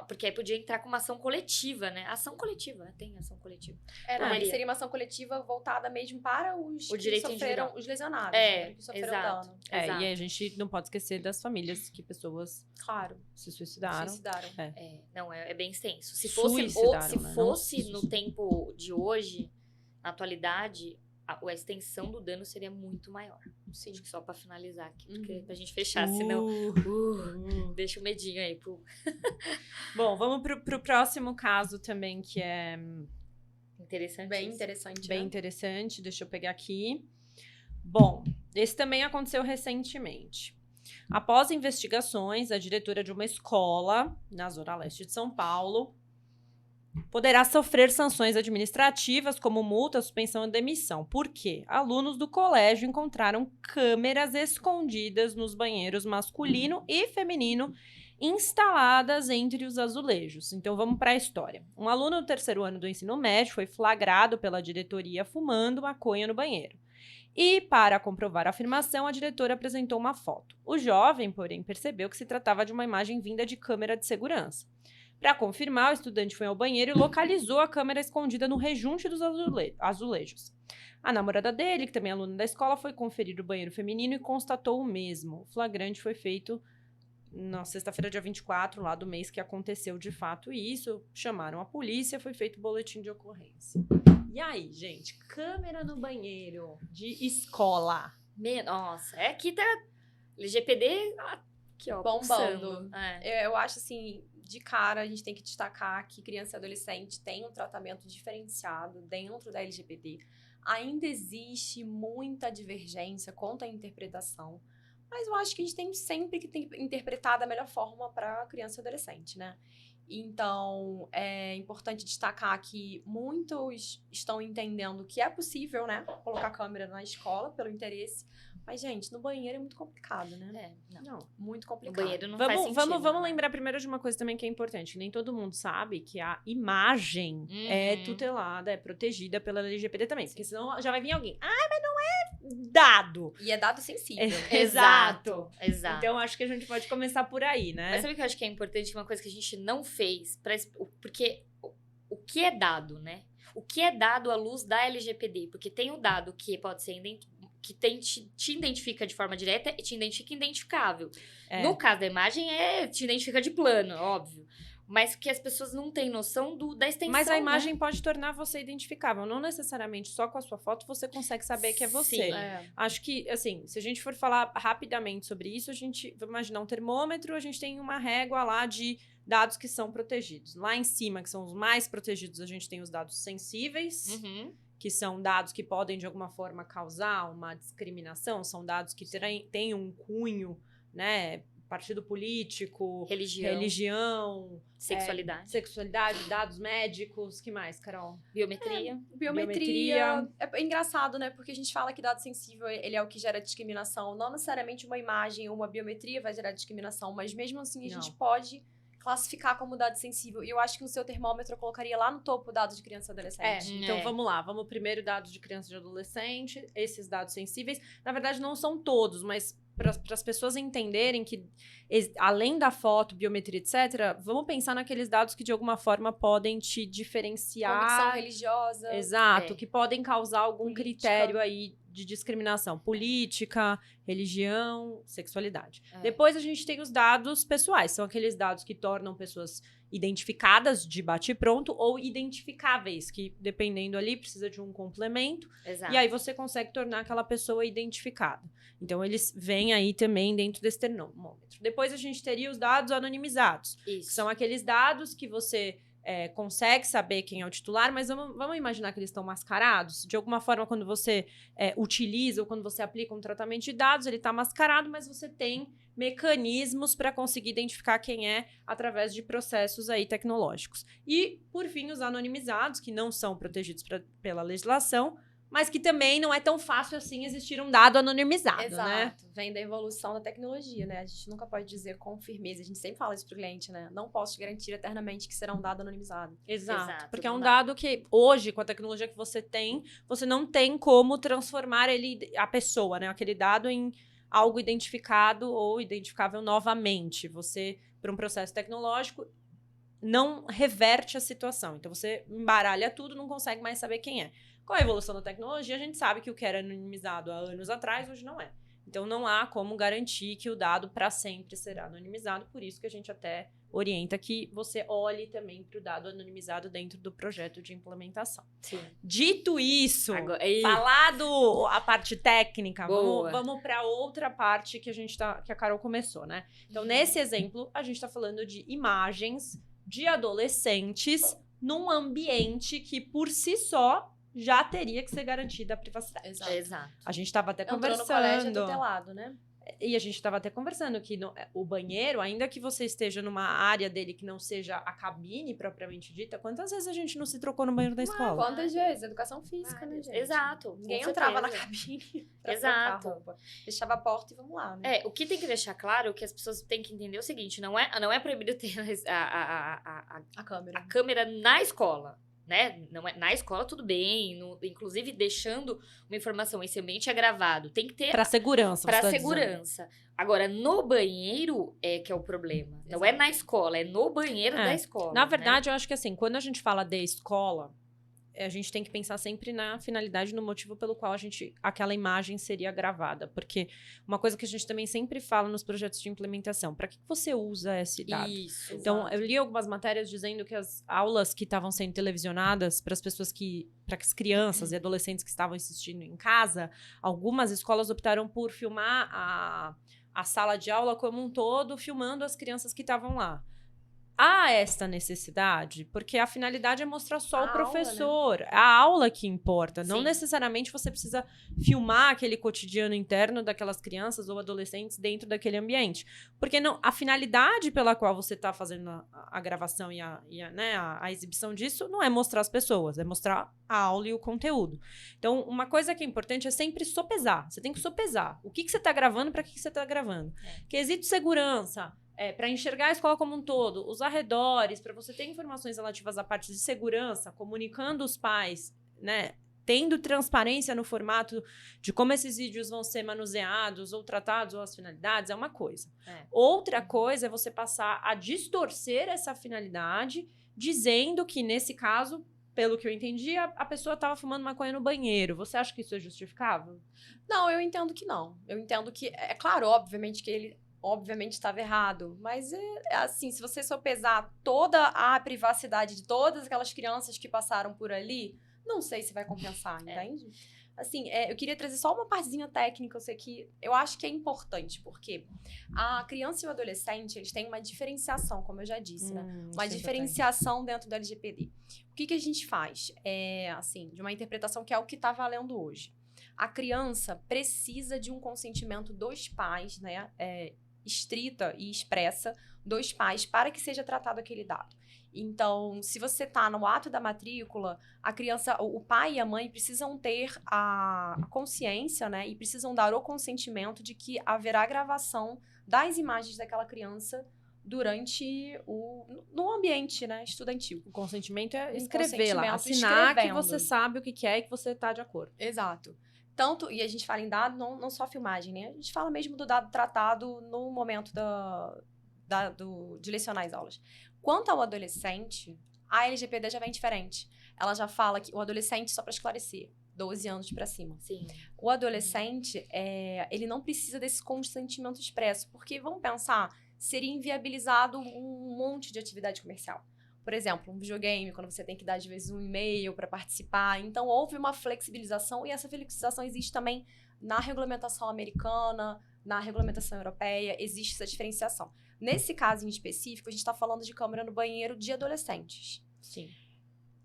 Porque aí podia entrar com uma ação coletiva, né? Ação coletiva, né? Tem ação coletiva.
Não,
Maria.
seria uma ação coletiva voltada mesmo para os que
direito
sofreram,
individual.
os lesionados,
É,
né, que sofreram
exato.
dano.
E aí
Exato.
a gente não pode esquecer das famílias que pessoas
Claro,
se suicidaram.
suicidaram.
Não, é bem extenso. Se
Suicidaram,
se
né?
fosse
Não-
no tempo de hoje, na atualidade, a extensão do dano seria muito maior.
Sim.
Acho que só pra finalizar aqui, porque pra gente fechar, senão deixa o medinho aí.
Bom, vamos pro próximo caso também, que é
Interessante.
Bem interessante,
bem
né?
interessante. Deixa eu pegar aqui. Bom, esse também aconteceu recentemente. Após investigações, a diretora de uma escola na Zona Leste de São Paulo poderá sofrer sanções administrativas como multa, suspensão e demissão. Por quê? Alunos do colégio encontraram câmeras escondidas nos banheiros masculino e feminino instaladas entre os azulejos. Então vamos para a história. Um aluno do 3º ano do ensino médio foi flagrado pela diretoria fumando maconha no banheiro. E, para comprovar a afirmação, a diretora apresentou uma foto. O jovem, porém, percebeu que se tratava de uma imagem vinda de câmera de segurança. Para confirmar, o estudante foi ao banheiro e localizou a câmera escondida no rejunte dos azulejos. A namorada dele, que também é aluna da escola, foi conferir o banheiro feminino e constatou o mesmo. O flagrante foi feito na sexta-feira, dia 24, lá do mês que aconteceu de fato isso. Chamaram a polícia, foi feito o boletim de ocorrência. E aí, gente, câmera no banheiro de escola.
Nossa, aqui tá LGPD aqui, ó,
Bombando.
pulsando.
Eu acho assim, de cara, a gente tem que destacar que criança e adolescente tem um tratamento diferenciado dentro da LGPD. Ainda existe muita divergência quanto à interpretação, mas eu acho que a gente tem sempre que interpretar da melhor forma para criança e adolescente, né? Então, é importante destacar que muitos estão entendendo que é possível, né, colocar câmera na escola pelo interesse, mas, gente, no banheiro é muito complicado, né?
Não.
Muito
No
complicado.
banheiro não faz sentido.
Vamos
né?
lembrar primeiro de uma coisa também que é importante. Que nem todo mundo sabe que a imagem é tutelada, é protegida pela LGPD também. Porque senão já vai vir alguém. Ah, mas não é dado.
E é dado sensível.
Exato.
Então, acho que a gente pode começar por aí, né?
Mas sabe o que eu acho que é importante? Uma coisa que a gente não fez, porque o que é dado, né? O que é dado à luz da LGPD? Porque tem o dado que pode ser que te identifica de forma direta e te identifica identificável. No caso da imagem, te identifica de plano, óbvio. Mas que as pessoas não têm noção da extensão.
Mas a imagem
né?
pode tornar você identificável. Não necessariamente só com a sua foto você consegue saber que é você.
Sim.
Acho que, assim, se a gente for falar rapidamente sobre isso, a gente vai imaginar um termômetro, a gente tem uma régua lá de dados que são protegidos. Lá em cima, que são os mais protegidos, a gente tem os dados sensíveis, que são dados que podem, de alguma forma, causar uma discriminação, são dados que têm um cunho, né, partido político, religião, sexualidade, dados médicos, que mais, Carol?
Biometria. É engraçado, né? Porque a gente fala que dado sensível, ele é o que gera discriminação. Não necessariamente uma imagem ou uma biometria vai gerar discriminação, mas mesmo assim a gente pode classificar como dado sensível. E eu acho que no seu termômetro eu colocaria lá no topo dados de criança e adolescente.
Então vamos lá, vamos primeiro dados de criança e de adolescente, esses dados sensíveis. Na verdade, não são todos, mas para as pessoas entenderem que, além da foto, biometria, etc., vamos pensar naqueles dados que, de alguma forma, podem te diferenciar.
Convicção religiosa.
Exato, que podem causar algum
política.
critério aí de discriminação. Política, religião, sexualidade. Depois a gente tem os dados pessoais. São aqueles dados que tornam pessoas identificadas de bate-pronto ou identificáveis, que, dependendo ali, precisa de um complemento.
Exato.
E aí você consegue tornar aquela pessoa identificada. Então, eles vêm aí também dentro desse termômetro. Depois a gente teria os dados anonimizados.
Isso.
Que são aqueles dados que você consegue saber quem é o titular, mas vamos imaginar que eles estão mascarados. De alguma forma, quando você utiliza ou quando você aplica um tratamento de dados, ele está mascarado, mas você tem mecanismos para conseguir identificar quem é através de processos aí tecnológicos. E, por fim, os anonimizados, que não são protegidos pela legislação, mas que também não é tão fácil assim existir um dado anonimizado,
Exato.
né?
Vem da evolução da tecnologia, né? A gente nunca pode dizer com firmeza, a gente sempre fala isso pro cliente, né? Não posso te garantir eternamente que será um dado anonimizado.
Exato. Porque é
não
um
dá.
dado que, hoje, com a tecnologia que você tem, você não tem como transformar a pessoa, né? Aquele dado em algo identificado ou identificável novamente. Você, para um processo tecnológico, não reverte a situação. Então, você embaralha tudo, não consegue mais saber quem é. Com a evolução da tecnologia, a gente sabe que o que era anonimizado há anos atrás, hoje não é. Então, não há como garantir que o dado para sempre será anonimizado. Por isso que a gente até orienta que você olhe também para o dado anonimizado dentro do projeto de implementação.
Sim.
Dito isso,
Agora,
falado a parte técnica,
Boa.
vamos para outra parte que que a Carol começou, né? Então, nesse exemplo, a gente está falando de imagens de adolescentes num ambiente que, por si só, já teria que ser garantida a privacidade.
Exato.
A gente estava até
Entrou no colégio
conversando.
tutelado, né?
E a gente estava até conversando que o banheiro, ainda que você esteja numa área dele que não seja a cabine propriamente dita, quantas vezes a gente não se trocou no banheiro da escola?
Quantas vezes? Educação física, né, gente?
Exato.
Ninguém
com
entrava na
certeza.
cabine pra
Exato.
trocar a roupa. Deixava a porta e vamos lá, né?
O que tem que deixar claro, que as pessoas têm que entender é o seguinte, não é proibido ter
A câmera.
a câmera na escola, né? Não é, na escola tudo bem, inclusive deixando uma informação, esse ambiente é gravado, tem que ter
Para segurança.
para
você tá
segurança. Agora, no banheiro é que é o problema. Não é na escola, é no banheiro da escola.
Na
né?
verdade, eu acho que assim, quando a gente fala de escola, a gente tem que pensar sempre na finalidade, no motivo pelo qual aquela imagem seria gravada. Porque uma coisa que a gente também sempre fala nos projetos de implementação, para que você usa esse dado?
Isso.
Então, eu li algumas matérias dizendo que as aulas que estavam sendo televisionadas para as crianças e adolescentes que estavam assistindo em casa, algumas escolas optaram por filmar a sala de aula como um todo, filmando as crianças que estavam lá. Há esta necessidade, porque a finalidade é mostrar só o professor, a aula que importa. Não
Sim.
necessariamente você precisa filmar aquele cotidiano interno daquelas crianças ou adolescentes dentro daquele ambiente. Porque não, a finalidade pela qual você está fazendo a gravação e a exibição disso não é mostrar as pessoas, é mostrar a aula e o conteúdo. Então, uma coisa que é importante é sempre sopesar. Você tem que sopesar. O que você está gravando, para que você está gravando. Quesito segurança. Para enxergar a escola como um todo, os arredores, para você ter informações relativas à parte de segurança, comunicando os pais, né, tendo transparência no formato de como esses vídeos vão ser manuseados ou tratados ou as finalidades, é uma coisa. Outra coisa é você passar a distorcer essa finalidade, dizendo que, nesse caso, pelo que eu entendi, a pessoa estava fumando maconha no banheiro. Você acha que isso é justificável?
Não, eu entendo que não. Eu entendo que, é claro, obviamente, que ele estava errado, mas assim, se você sopesar toda a privacidade de todas aquelas crianças que passaram por ali, não sei se vai compensar, entende? Assim, eu queria trazer só uma partezinha técnica, eu sei que eu acho que é importante, porque a criança e o adolescente, eles têm uma diferenciação, como eu já disse, né? Uma diferenciação dentro do LGPD. O que a gente faz? Assim, de uma interpretação que é o que está valendo hoje. A criança precisa de um consentimento dos pais, né? Estrita e expressa dos pais para que seja tratado aquele dado. Então, se você está no ato da matrícula, a criança, o pai e a mãe precisam ter a consciência, né, e precisam dar o consentimento de que haverá gravação das imagens daquela criança durante no ambiente, né, estudantil.
O consentimento é
Um
escrever lá,
consentimento
assinar que
escrevendo.
você sabe o que é e que você está de acordo.
Exato. Tanto, e a gente fala em dado, não só filmagem, né? A gente fala mesmo do dado tratado no momento de lecionar as aulas. Quanto ao adolescente, a LGPD já vem diferente. Ela já fala que o adolescente, só para esclarecer, 12 anos para cima.
Sim.
O adolescente, ele não precisa desse consentimento expresso, porque, vamos pensar, seria inviabilizado um monte de atividade comercial. Por exemplo, um videogame, quando você tem que dar, às vezes, um e-mail para participar. Então, houve uma flexibilização, e essa flexibilização existe também na regulamentação americana, na regulamentação europeia, existe essa diferenciação. Nesse caso em específico, a gente está falando de câmera no banheiro de adolescentes.
Sim.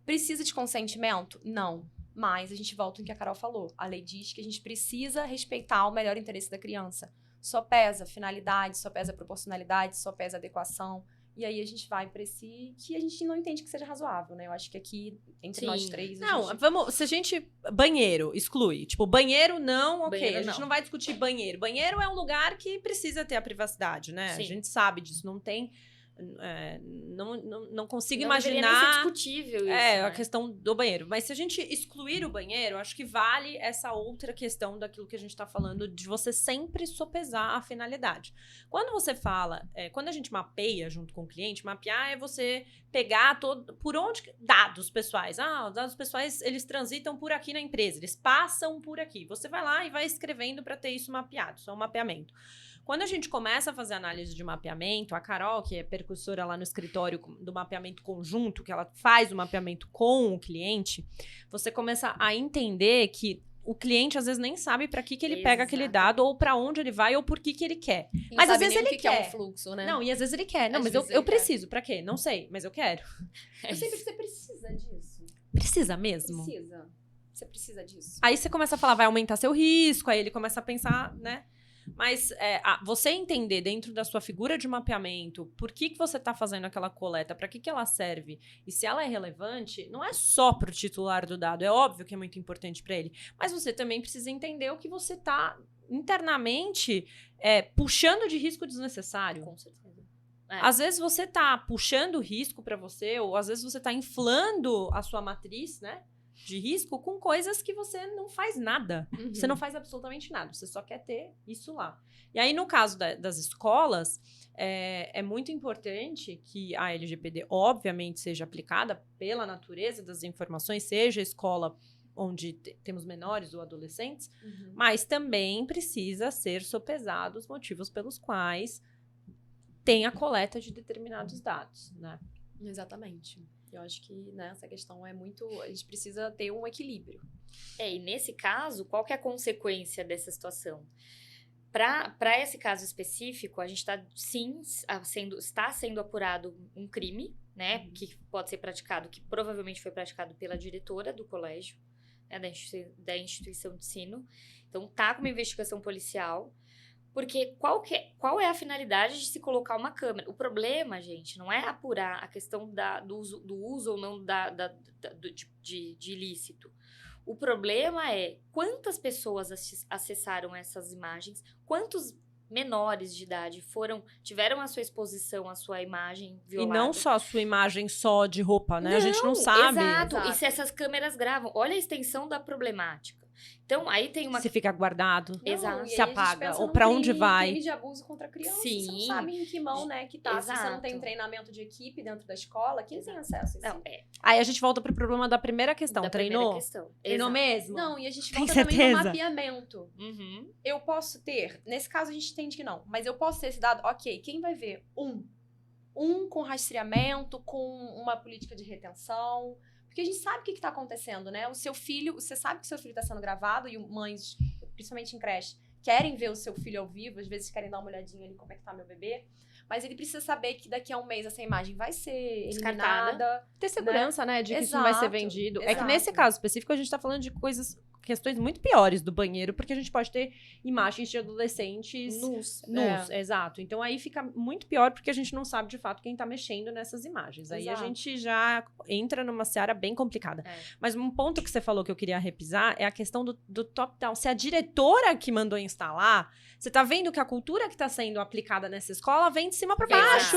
Precisa de consentimento? Não. Mas a gente volta no que a Carol falou. A lei diz que a gente precisa respeitar o melhor interesse da criança. Só pesa finalidade, só pesa proporcionalidade, só pesa adequação. E aí a gente vai para esse que a gente não entende que seja razoável, né? Eu acho que aqui, entre nós três...
Não, vamos... Se a gente... Banheiro, exclui. Tipo, banheiro não, ok.
Banheiro
a gente
não
não vai discutir banheiro. Banheiro é um lugar que precisa ter a privacidade, né?
Sim.
A gente sabe disso. Não tem não consigo
Não deveria nem ser
imaginar
discutível isso,
a
né?
questão do banheiro. Mas se a gente excluir o banheiro, acho que vale essa outra questão daquilo que a gente tá falando, de você sempre sopesar a finalidade. Quando você fala, quando a gente mapeia junto com o cliente, mapear é você pegar por onde dados pessoais. Os dados pessoais, eles transitam por aqui na empresa, eles passam por aqui. Você vai lá e vai escrevendo para ter isso mapeado, isso é um mapeamento. Quando a gente começa a fazer análise de mapeamento, a Carol, que é percursora lá no escritório do mapeamento conjunto, que ela faz o mapeamento com o cliente, você começa a entender que o cliente às vezes nem sabe para que ele pega aquele dado, ou para onde ele vai, ou por que ele quer. Mas às vezes ele quer.
É um fluxo, né?
Não, e às vezes ele quer. Não,
Às
mas
vezes
eu
ele
preciso. Para quê? Não sei, mas eu quero.
Eu sempre que você precisa disso.
Precisa mesmo?
Precisa. Você precisa disso.
Aí você começa a falar, vai aumentar seu risco, aí ele começa a pensar, né? Mas você entender dentro da sua figura de mapeamento por que você está fazendo aquela coleta, para que ela serve e se ela é relevante, não é só para o titular do dado, é óbvio que é muito importante para ele, mas você também precisa entender o que você está internamente puxando de risco desnecessário.
Com certeza.
Às vezes você está puxando risco para você, ou às vezes você está inflando a sua matriz, né? De risco com coisas que você não faz nada.
Uhum.
Você não faz absolutamente nada. Você só quer ter isso lá. E aí, no caso das escolas, é muito importante que a LGPD, obviamente, seja aplicada pela natureza das informações, seja a escola onde temos menores ou adolescentes, mas também precisa ser sopesado os motivos pelos quais tem a coleta de determinados dados, né?
Exatamente. Eu acho que essa questão é muito... A gente precisa ter um equilíbrio.
E nesse caso, qual que é a consequência dessa situação? Para esse caso específico, a gente está sendo apurado um crime, né? Que pode ser praticado, que provavelmente foi praticado pela diretora do colégio, né, da instituição de ensino. Então, tá com uma investigação policial. Porque qual é a finalidade de se colocar uma câmera? O problema, gente, não é apurar a questão do uso ou não de ilícito. O problema é quantas pessoas acessaram essas imagens, quantos menores de idade tiveram a sua exposição, a sua imagem violada.
E não só a sua imagem só de roupa, né? A gente não sabe.
Exato. E se essas câmeras gravam? Olha a extensão da problemática. Então, aí tem uma...
Se fica guardado,
Exato.
se apaga, ou pra onde vai.
Crime de abuso contra criança.
Sim.
Você não sabe em que mão, né, que tá.
Exato.
Se você não tem treinamento de equipe dentro da escola, quem tem acesso a isso?
Não,
Aí a gente volta pro problema da primeira questão. Treinou? Treinou mesmo?
Não, e a gente
Tem
volta também no
certeza?
mapeamento.
Uhum.
Eu posso ter, nesse caso a gente entende que não, mas eu posso ter esse dado, ok, quem vai ver? Um com rastreamento, com uma política de retenção, porque a gente sabe o que está acontecendo, né? O seu filho, você sabe que seu filho está sendo gravado e mães, principalmente em creche, querem ver o seu filho ao vivo, às vezes querem dar uma olhadinha ali como é que tá meu bebê, mas ele precisa saber que daqui a um mês essa imagem vai ser eliminada.
Ter segurança, né? De que isso não vai ser vendido. É que nesse caso específico a gente tá falando de questões muito piores do banheiro, porque a gente pode ter imagens de adolescentes nus. Exato. Então aí fica muito pior, porque a gente não sabe de fato quem tá mexendo nessas imagens. Aí a gente já entra numa seara bem complicada. Mas um ponto que você falou que eu queria repisar é a questão do top-down. Se a diretora que mandou instalar, você tá vendo que a cultura que tá sendo aplicada nessa escola vem de cima pra baixo.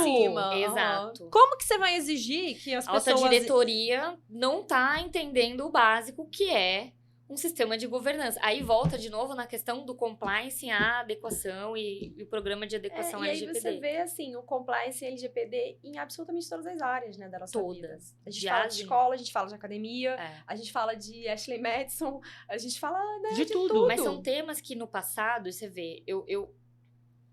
Exato.
Como que você vai exigir que as pessoas...
A alta diretoria não tá entendendo o básico, que é um sistema de governança. Aí volta de novo na questão do compliance, a adequação e o programa de adequação LGPD.
E aí você vê, assim, o compliance LGPD em absolutamente todas as áreas, né, da nossa vida. A gente fala de escola, a gente fala de academia, a gente fala de Ashley Madison, a gente fala, né, de tudo.
Mas são temas que no passado, você vê,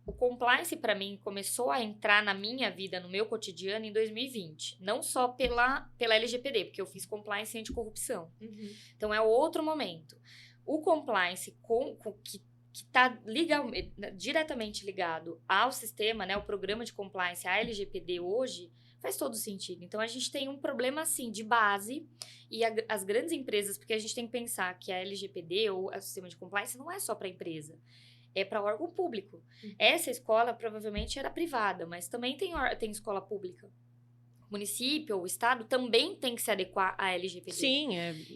o compliance, para mim, começou a entrar na minha vida, no meu cotidiano, em 2020. Não só pela LGPD, porque eu fiz compliance anticorrupção. Então, é outro momento. O compliance que está diretamente ligado ao sistema, né, o programa de compliance, a LGPD hoje, faz todo sentido. Então, a gente tem um problema, assim, de base, e as grandes empresas, porque a gente tem que pensar que a LGPD, ou o sistema de compliance, não é só para a empresa. É para órgão público. Essa escola provavelmente era privada, mas também tem escola pública. O município ou o estado também tem que se adequar à LGPD.
Sim.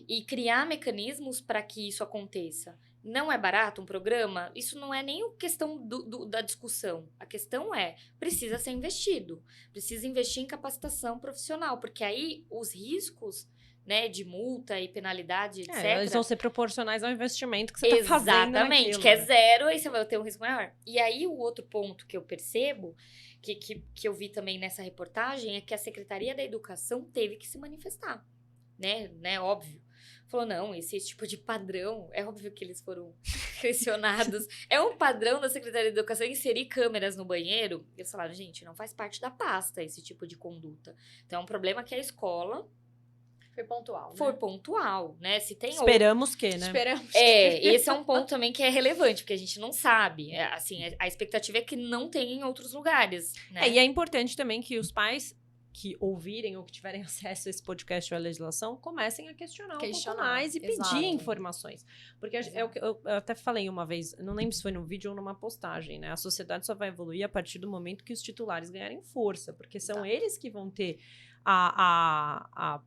E criar mecanismos para que isso aconteça. não é barato um programa? Isso não é nem a questão da discussão. A questão precisa ser investido. Precisa investir em capacitação profissional, porque aí os riscos, né, de multa e penalidade, etc.
Eles vão ser proporcionais ao investimento que você está fazendo naquilo.
Exatamente, que é zero, aí você vai ter um risco maior. E aí o outro ponto que eu percebo, que eu vi também nessa reportagem, é que a Secretaria da Educação teve que se manifestar, né, óbvio. Falou, não, esse tipo de padrão, é óbvio que eles foram questionados. É um padrão da Secretaria da Educação inserir câmeras no banheiro. Eles falaram, gente, não faz parte da pasta esse tipo de conduta. Então, é um problema que a escola...
Foi
pontual, né? Se tem
Esperamos que, né?
Esperamos que.
Esse é um ponto também que é relevante, porque a gente não sabe. Assim, a expectativa é que não tenha em outros lugares, né?
E é importante também que os pais que ouvirem ou que tiverem acesso a esse podcast ou a legislação comecem a questionar um pouco mais e pedir informações. Porque eu até falei uma vez, não lembro se foi num vídeo ou numa postagem, né? A sociedade só vai evoluir a partir do momento que os titulares ganharem força, porque são eles que vão ter a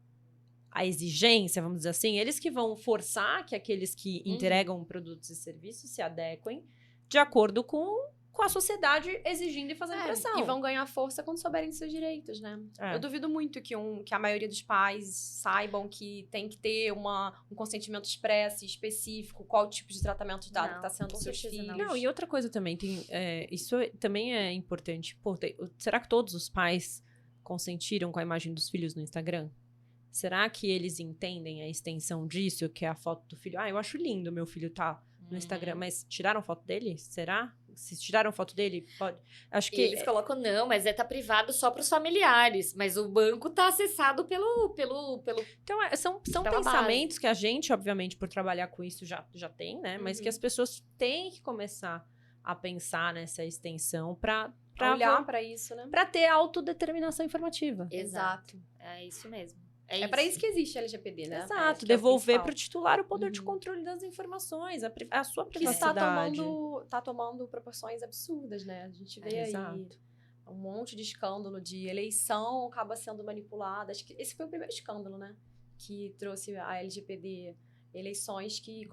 exigência, vamos dizer assim, eles que vão forçar que aqueles que entregam produtos e serviços se adequem de acordo com a sociedade exigindo e fazendo pressão.
E vão ganhar força quando souberem de seus direitos, né? Eu duvido muito que a maioria dos pais saibam que tem que ter um consentimento expresso e específico, qual tipo de tratamento de dado que está sendo seus filhos.
Não, e outra coisa também, isso também é importante. Pô, será que todos os pais consentiram com a imagem dos filhos no Instagram? Será que eles entendem a extensão disso, que é a foto do filho? Eu acho lindo meu filho tá no Instagram, mas tiraram foto dele? Será? Se tiraram foto dele, pode... Acho que...
Eles colocam, não, mas tá privado só pros familiares, mas o banco tá acessado pelo...
Então, são pensamentos que a gente, obviamente, por trabalhar com isso, já tem, né? Mas que as pessoas têm que começar a pensar nessa extensão pra
olhar pra isso, né?
Pra ter autodeterminação informativa.
Exato. É isso mesmo.
É para isso que existe a LGPD, né?
Exato, devolver para o titular o poder de controle das informações, a sua privacidade.
Que tá tomando proporções absurdas, né? A gente vê aí um monte de escândalo de eleição acaba sendo manipulada. Acho que esse foi o primeiro escândalo, né? Que trouxe a LGPD. Eleições que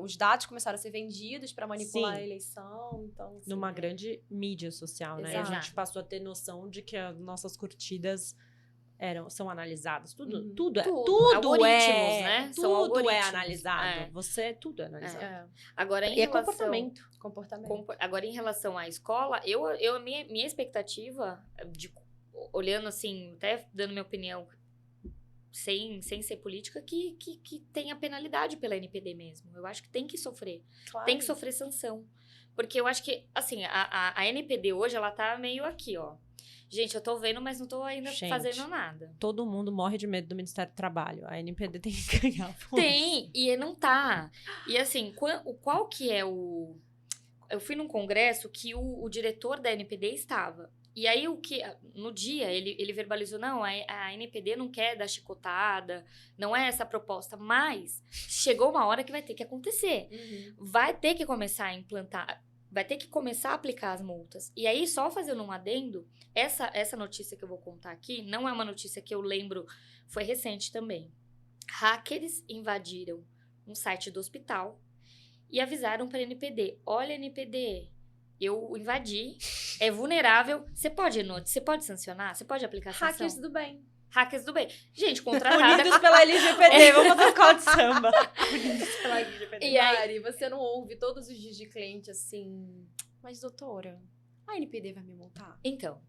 os dados começaram a ser vendidos para manipular a eleição. Então, assim,
numa grande mídia social, né?
Exato.
A gente passou a ter noção de que as nossas curtidas são analisadas. Tudo
algoritmos, né?
Tudo algoritmos. É analisado. Tudo é analisado.
Agora,
é comportamento.
Agora, em relação à escola, minha expectativa, olhando assim, até dando minha opinião, sem ser política, que tenha penalidade pela NPD mesmo. Eu acho que tem que sofrer.
Claro.
Tem que sofrer sanção. Porque eu acho que, assim, a NPD hoje, ela tá meio aqui, ó. Gente, eu tô vendo, mas não tô ainda fazendo nada.
Todo mundo morre de medo do Ministério do Trabalho. A NPD tem que ganhar.
Tem, e não tá. E assim, qual que é o... Eu fui num congresso que o diretor da NPD estava. E aí, no dia, ele verbalizou, não, a NPD não quer dar chicotada, não é essa a proposta, mas chegou uma hora que vai ter que acontecer. Vai ter que começar a implantar... Vai ter que começar a aplicar as multas. E aí, só fazendo um adendo, essa notícia que eu vou contar aqui, não é uma notícia que eu lembro, foi recente também. Hackers invadiram um site do hospital e avisaram para a NPD, olha, NPD, eu invadi, é vulnerável, você pode sancionar? Você pode aplicar sanção? Hackers do bem. Gente, contratada...
Unidos pela LGPD, vamos fazer escola de samba. Unidos pela LGPD.
E aí, você não ouve todos os dias de cliente assim... Mas, doutora, a NPD vai me multar?
Então,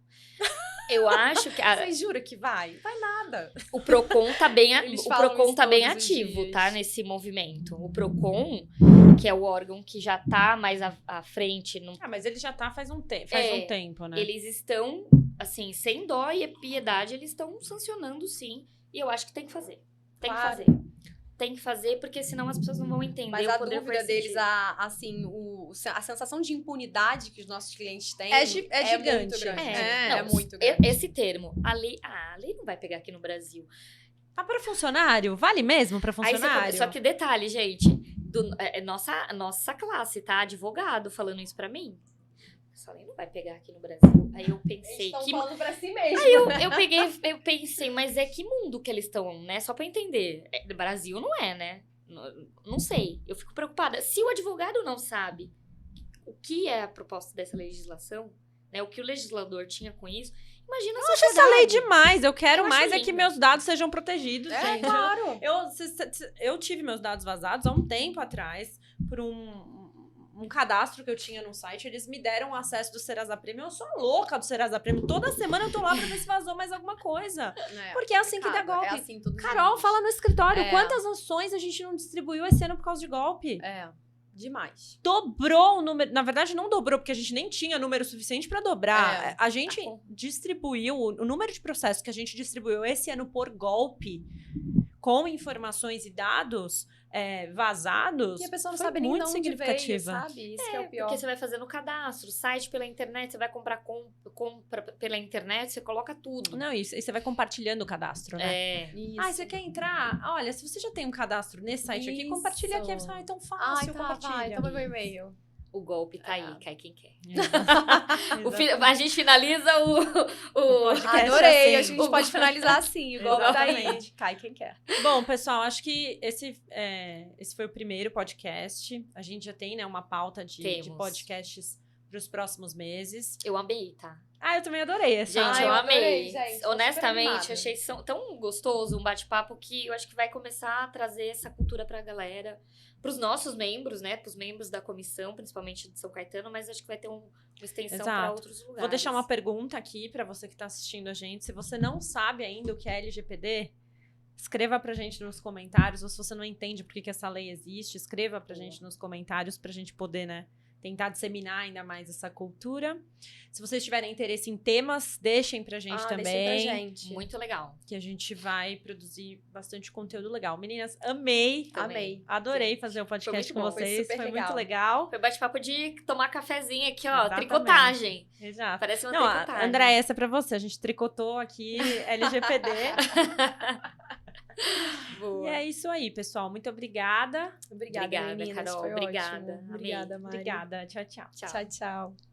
eu acho que...
Você jura que vai? Vai nada.
O Procon tá bem, ativo, tá? Nesse movimento. O Procon, que é o órgão que já tá mais à frente...
mas ele já tá faz um tempo, né?
Eles estão... Assim, sem dó e piedade, eles estão sancionando, sim. E eu acho que tem que fazer. Tem que fazer, porque senão as pessoas não vão entender
mas
o
a
poder
dúvida deles, a sensação de impunidade que os nossos clientes têm
é gigante.
Muito grande.
É
muito grande.
Esse termo, a lei não vai pegar aqui no Brasil.
Para funcionário? Vale mesmo para funcionário?
Só que detalhe, gente, nossa classe, tá? Advogado falando isso pra mim. Essa lei não vai pegar aqui no Brasil. Aí eu pensei...
Eles estão falando pra si mesmo.
Aí eu pensei, mas que mundo que eles estão, né? Só pra entender. Brasil não é, né? Não sei, eu fico preocupada. Se o advogado não sabe o que é a proposta dessa legislação, né, o que o legislador tinha com isso, imagina se
Eu acho essa lei demais. Eu quero
Eu
mais
acho
é que
lindo.
meus dados sejam protegidos, gente.
Claro.
Eu tive meus dados vazados há um tempo atrás por um cadastro que eu tinha no site. Eles me deram acesso do Serasa Premium. Eu sou louca do Serasa Premium. Toda semana eu tô lá pra ver se vazou mais alguma coisa. Porque é assim que dá golpe.
É assim tudo.
Carol, fala no escritório
É.
quantas ações a gente não distribuiu esse ano por causa de golpe.
É, demais.
Dobrou o número. Na verdade, não dobrou, porque a gente nem tinha número suficiente pra dobrar.
É.
A gente
Tá bom.
distribuiu o número de processos que a gente distribuiu esse ano por golpe, com informações e dados vazados.
E a pessoa não
foi
sabe nem de
muito
onde veio,
significativa.
sabe? Isso que é o pior.
Porque você vai fazendo cadastro, site pela internet, você vai comprar compra pela internet, você coloca tudo.
Não, isso. E você vai compartilhando o cadastro, né?
É.
Isso.
Ah, você quer entrar? Olha, se você já tem um cadastro nesse site aqui,
Isso.
compartilha aqui. Você fala, tão
Ai,
fácil,
tá,
compartilha.
vai, toma meu e-mail.
O golpe tá
É.
aí, cai quem quer.
Exato.
A gente finaliza o
podcast
Adorei,
assim.
acho que a gente pode finalizar assim, igual tá aí.
Exatamente.
Cai quem quer.
Bom, pessoal, acho que esse foi o primeiro podcast. A gente já tem, né, uma pauta de
Temos.
podcasts para os próximos meses.
Eu amei, tá?
Ah, eu também adorei essa.
Gente,
Ai,
eu
eu
amei.
adorei, gente. Tô
Honestamente,
super
eu
animada.
achei tão gostoso um bate-papo que eu acho que vai começar a trazer essa cultura pra galera, pros nossos membros, né? Pros membros da comissão, principalmente de São Caetano, mas acho que vai ter uma extensão pra
Exato.
outros lugares.
Vou deixar uma pergunta aqui para você que está assistindo a gente. Se você não sabe ainda o que é LGPD, escreva pra gente nos comentários. Ou se você não entende por que essa lei existe, escreva pra gente nos comentários pra gente poder, né, tentar disseminar ainda mais essa cultura. Se vocês tiverem interesse em temas, deixem pra gente também.
Deixa pra gente.
Muito legal.
Que a gente vai produzir bastante conteúdo legal. Meninas, amei.
Amei.
Adorei fazer o podcast
muito
com
bom,
foi
vocês.
super
Foi
legal.
muito legal.
Foi bate-papo de tomar cafezinho aqui, ó.
Exatamente.
Tricotagem.
Exato.
Parece uma
Não,
tricotagem.
André, essa é pra você. A gente tricotou aqui LGPD.
Boa.
E é isso aí, pessoal. Muito obrigada.
Obrigada,
Obrigada,
meninas.
Carol.
Foi
Obrigada.
ótimo.
Amei.
Obrigada, Mari.
Obrigada. Tchau, tchau.
Tchau.
Tchau, tchau.